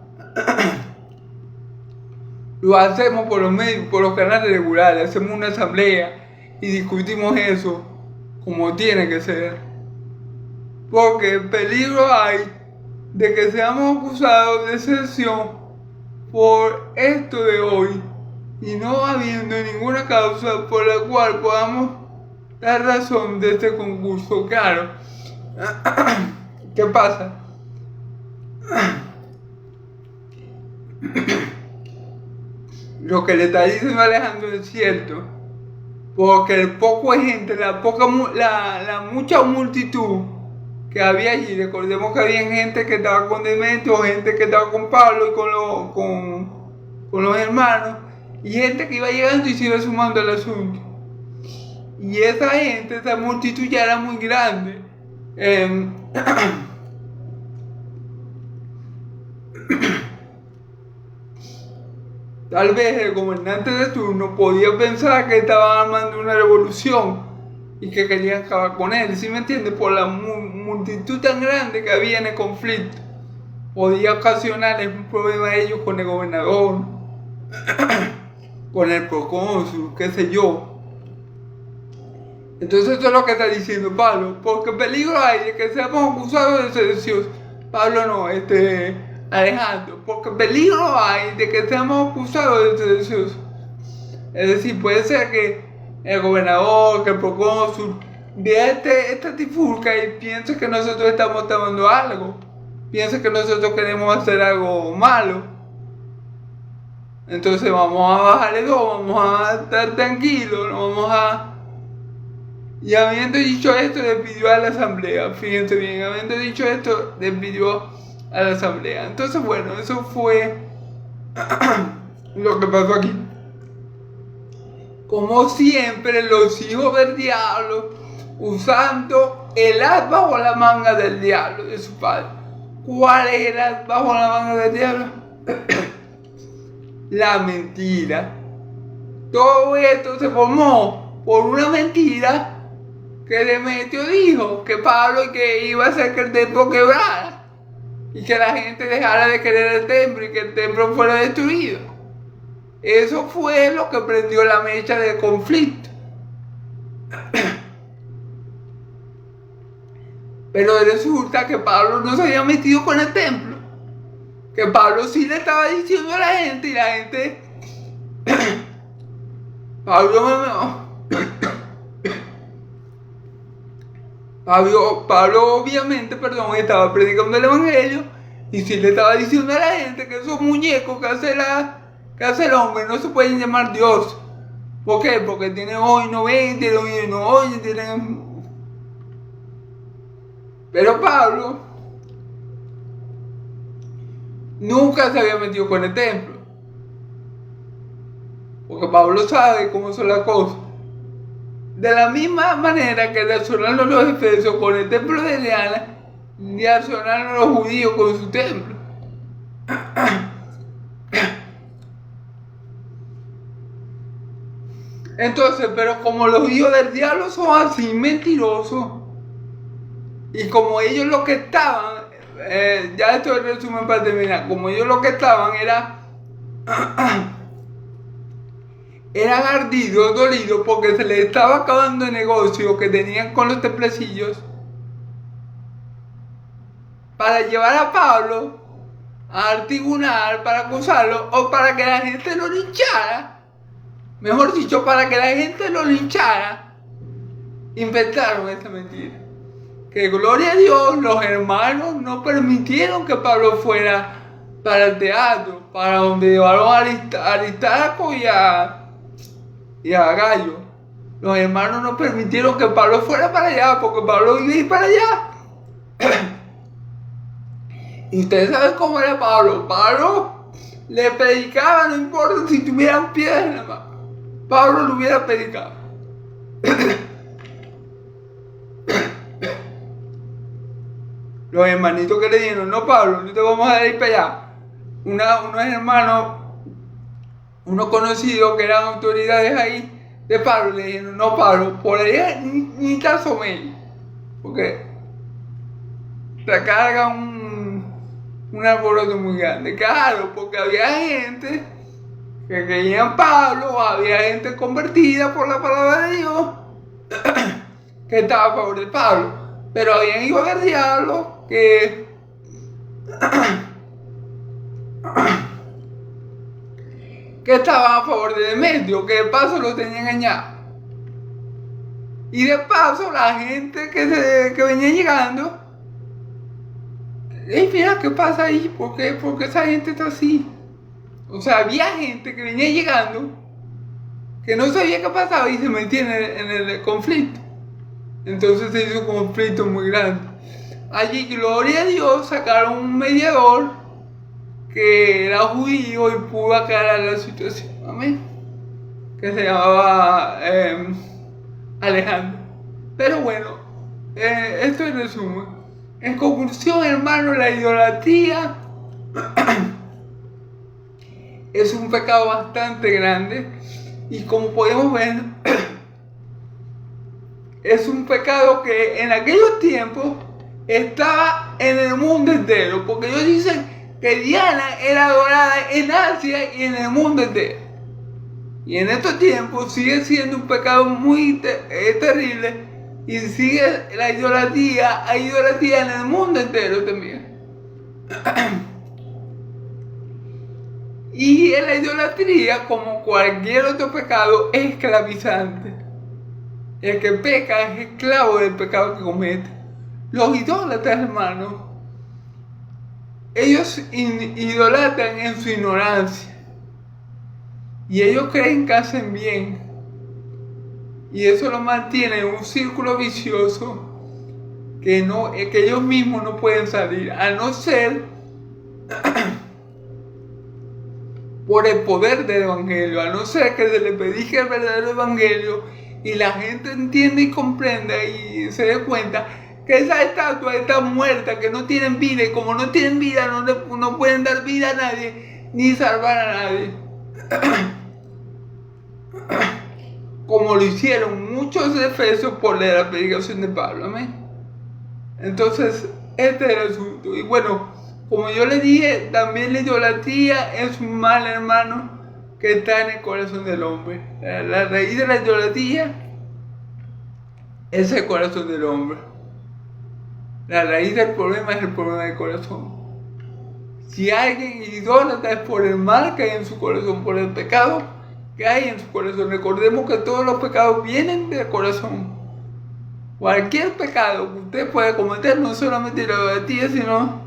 lo hacemos por los medios, por los canales regulares, hacemos una asamblea y discutimos eso como tiene que ser. Porque peligro hay de que seamos acusados de sedición por esto de hoy y no habiendo ninguna causa por la cual podamos dar razón de este concurso. Claro, ¿qué pasa? Lo que le está diciendo Alejandro es cierto, porque el poco de gente, la mucha multitud que había allí, recordemos que había gente que estaba con Demetrio, gente que estaba con Pablo y con los hermanos, y gente que iba llegando y se iba sumando al asunto. Y esa gente, esa multitud ya era muy grande. Tal vez el gobernante de turno podía pensar que estaban armando una revolución y que querían acabar con él, ¿sí me entiendes? Por la multitud tan grande que había en el conflicto. Podía ocasionar un problema a ellos con el gobernador, con el procónsul, qué sé yo. Entonces eso es lo que está diciendo Pablo, porque peligro hay de que seamos acusados de sedición. Pablo no, Alejandro, porque peligro hay de que seamos acusados de sedición. Es decir, puede ser que el gobernador, que el procónsul vea esta trifulca y piense que nosotros estamos tomando algo, piense que nosotros queremos hacer algo malo. Entonces vamos a bajarle dos, vamos a estar tranquilos, no vamos a... Y habiendo dicho esto, despidió a la asamblea. Fíjense bien, habiendo dicho esto, despidió a la asamblea. Entonces, bueno, eso fue lo que pasó aquí. Como siempre, los hijos del diablo usando el as bajo la manga del diablo de su padre. ¿Cuál es el as bajo la manga del diablo? La mentira. Todo esto se formó por una mentira que Demetrio dijo que Pablo que iba a hacer que el templo quebrara y que la gente dejara de querer el templo y que el templo fuera destruido. Eso fue lo que prendió la mecha del conflicto. Pero resulta que Pablo no se había metido con el templo. Que Pablo sí le estaba diciendo a la gente y la gente... Pablo obviamente, estaba predicando el evangelio y sí le estaba diciendo a la gente que esos muñecos que hace el hombre no se pueden llamar Dios. ¿Por qué? Porque tienen hoy, no ven, tienen hoy, no oyen, tienen... Pero Pablo nunca se había metido con el templo. Porque Pablo sabe cómo son las cosas. De la misma manera que reaccionaron los efesios con el templo de Diana, reaccionaron los judíos con su templo. Entonces, pero como los hijos del diablo son así mentirosos, y como ellos lo que estaban, ya esto es el resumen para terminar, como ellos lo que estaban eran ardidos, dolidos, porque se les estaba acabando el negocio que tenían con los templecillos, para llevar a Pablo al tribunal para acusarlo o para que la gente lo linchara, mejor dicho, para que la gente lo linchara, inventaron esta mentira. Que gloria a Dios, los hermanos no permitieron que Pablo fuera para el teatro, para donde llevaron a Aristarco y a Gallo. Los hermanos no permitieron que Pablo fuera para allá, porque Pablo iba a ir para allá. Y ustedes saben cómo era Pablo. Pablo le predicaba, no importa si tuvieran piedras en la mano. Pablo lo hubiera predicado. Los hermanitos que le dijeron, no Pablo, no te vamos a ir para allá. Unos hermanos, unos conocidos que eran autoridades ahí de Pablo, le dijeron, no Pablo, por allá ni te asomes, porque te carga un alboroto muy grande. Claro, porque había gente que creía en Pablo, había gente convertida por la palabra de Dios que estaba a favor de Pablo, pero habían hijos del diablo que estaban a favor de Demetrio, que de paso lo tenían engañado. Y de paso la gente que venía llegando, mira qué pasa ahí, ¿por qué esa gente está así? O sea, había gente que venía llegando que no sabía qué pasaba y se metía en el conflicto. Entonces se hizo un conflicto muy grande. Allí, gloria a Dios, sacaron un mediador que era judío y pudo aclarar la situación. Amén. Que se llamaba Alejandro. Pero bueno, esto es resumen. En conclusión, hermano, la idolatría es un pecado bastante grande. Y como podemos ver, es un pecado que en aquellos tiempos estaba en el mundo entero, porque ellos dicen que Diana era adorada en Asia y en el mundo entero. Y en estos tiempos sigue siendo un pecado muy terrible y sigue la idolatría, hay idolatría en el mundo entero también. Y la idolatría, como cualquier otro pecado, es esclavizante. El que peca es esclavo del pecado que comete. Los idólatras, hermanos, ellos idolatran en su ignorancia. Y ellos creen que hacen bien. Y eso lo mantiene en un círculo vicioso que ellos mismos no pueden salir, a no ser por el poder del evangelio, a no ser que se les predique el verdadero evangelio y la gente entienda y comprenda y se dé cuenta que esa estatua está muerta, que no tienen vida, y como no tienen vida no pueden dar vida a nadie ni salvar a nadie. Como lo hicieron muchos de Efesios por la predicación de Pablo, amén. Entonces, este es el asunto. Y bueno, como yo le dije, también la idolatría es un mal, hermano, que está en el corazón del hombre. La raíz de la idolatría es el corazón del hombre. La raíz del problema es el problema del corazón. Si alguien idólatra es por el mal que hay en su corazón, por el pecado que hay en su corazón. Recordemos que todos los pecados vienen del corazón. Cualquier pecado que usted pueda cometer, no solamente la idolatría, sino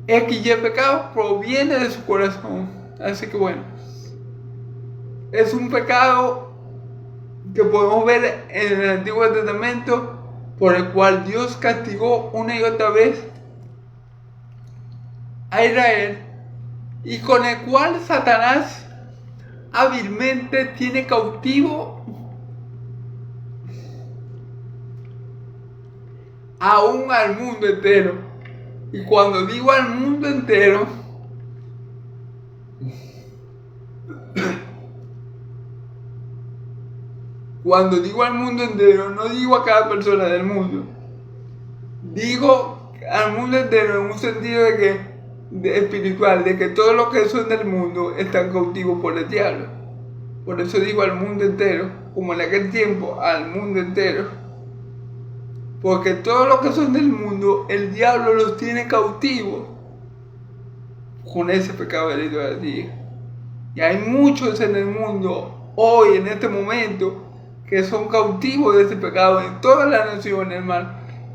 XY pecado, proviene de su corazón. Así que bueno, es un pecado que podemos ver en el Antiguo Testamento, por el cual Dios castigó una y otra vez a Israel, y con el cual Satanás hábilmente tiene cautivo aún al mundo entero. Y cuando digo al mundo entero, cuando digo al mundo entero, no digo a cada persona del mundo. Digo al mundo entero en un sentido espiritual, de que todos los que son del mundo están cautivos por el diablo. Por eso digo al mundo entero, como en aquel tiempo, al mundo entero. Porque todos los que son del mundo, el diablo los tiene cautivos con ese pecado de la idolatría. Y hay muchos en el mundo, hoy, en este momento, que son cautivos de ese pecado en todas las naciones, hermano.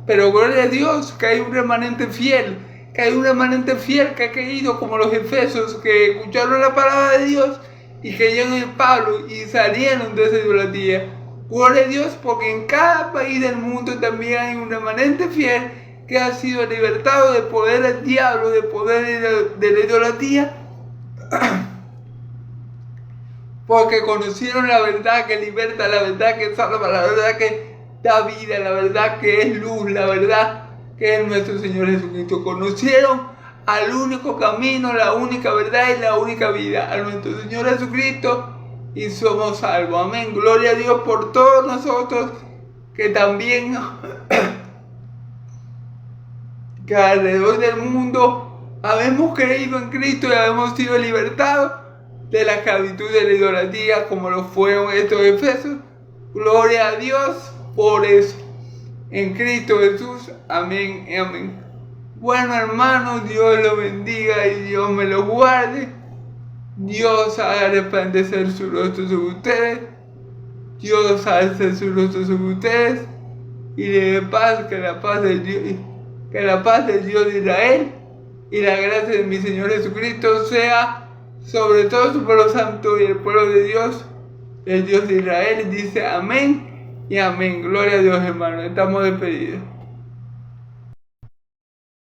Pero gloria a Dios que hay un remanente fiel, que ha creído como los efesios, que escucharon la palabra de Dios y creyeron en Pablo y salieron de esa idolatría. Gloria a Dios, porque en cada país del mundo también hay un remanente fiel que ha sido libertado del poder del diablo, del poder de la idolatría, porque conocieron la verdad que liberta, la verdad que salva, la verdad que da vida, la verdad que es luz, la verdad que es nuestro Señor Jesucristo. Conocieron al único camino, la única verdad y la única vida, a nuestro Señor Jesucristo, y somos salvos. Amén. Gloria a Dios por todos nosotros que también que alrededor del mundo habemos creído en Cristo y habemos sido libertados de la esclavitud de la idolatría, como lo fueron estos efesios. Gloria a Dios por eso. En Cristo Jesús. Amén y amén. Bueno, hermanos, Dios los bendiga y Dios me los guarde. Dios haga resplandecer su rostro sobre ustedes. Dios alce su rostro sobre ustedes y le dé paz, que la paz de Dios de Israel y la gracia de mi Señor Jesucristo sea sobre todo su pueblo santo y el pueblo de Dios, el Dios de Israel. Dice amén y amén. Gloria a Dios, hermano. Estamos despedidos.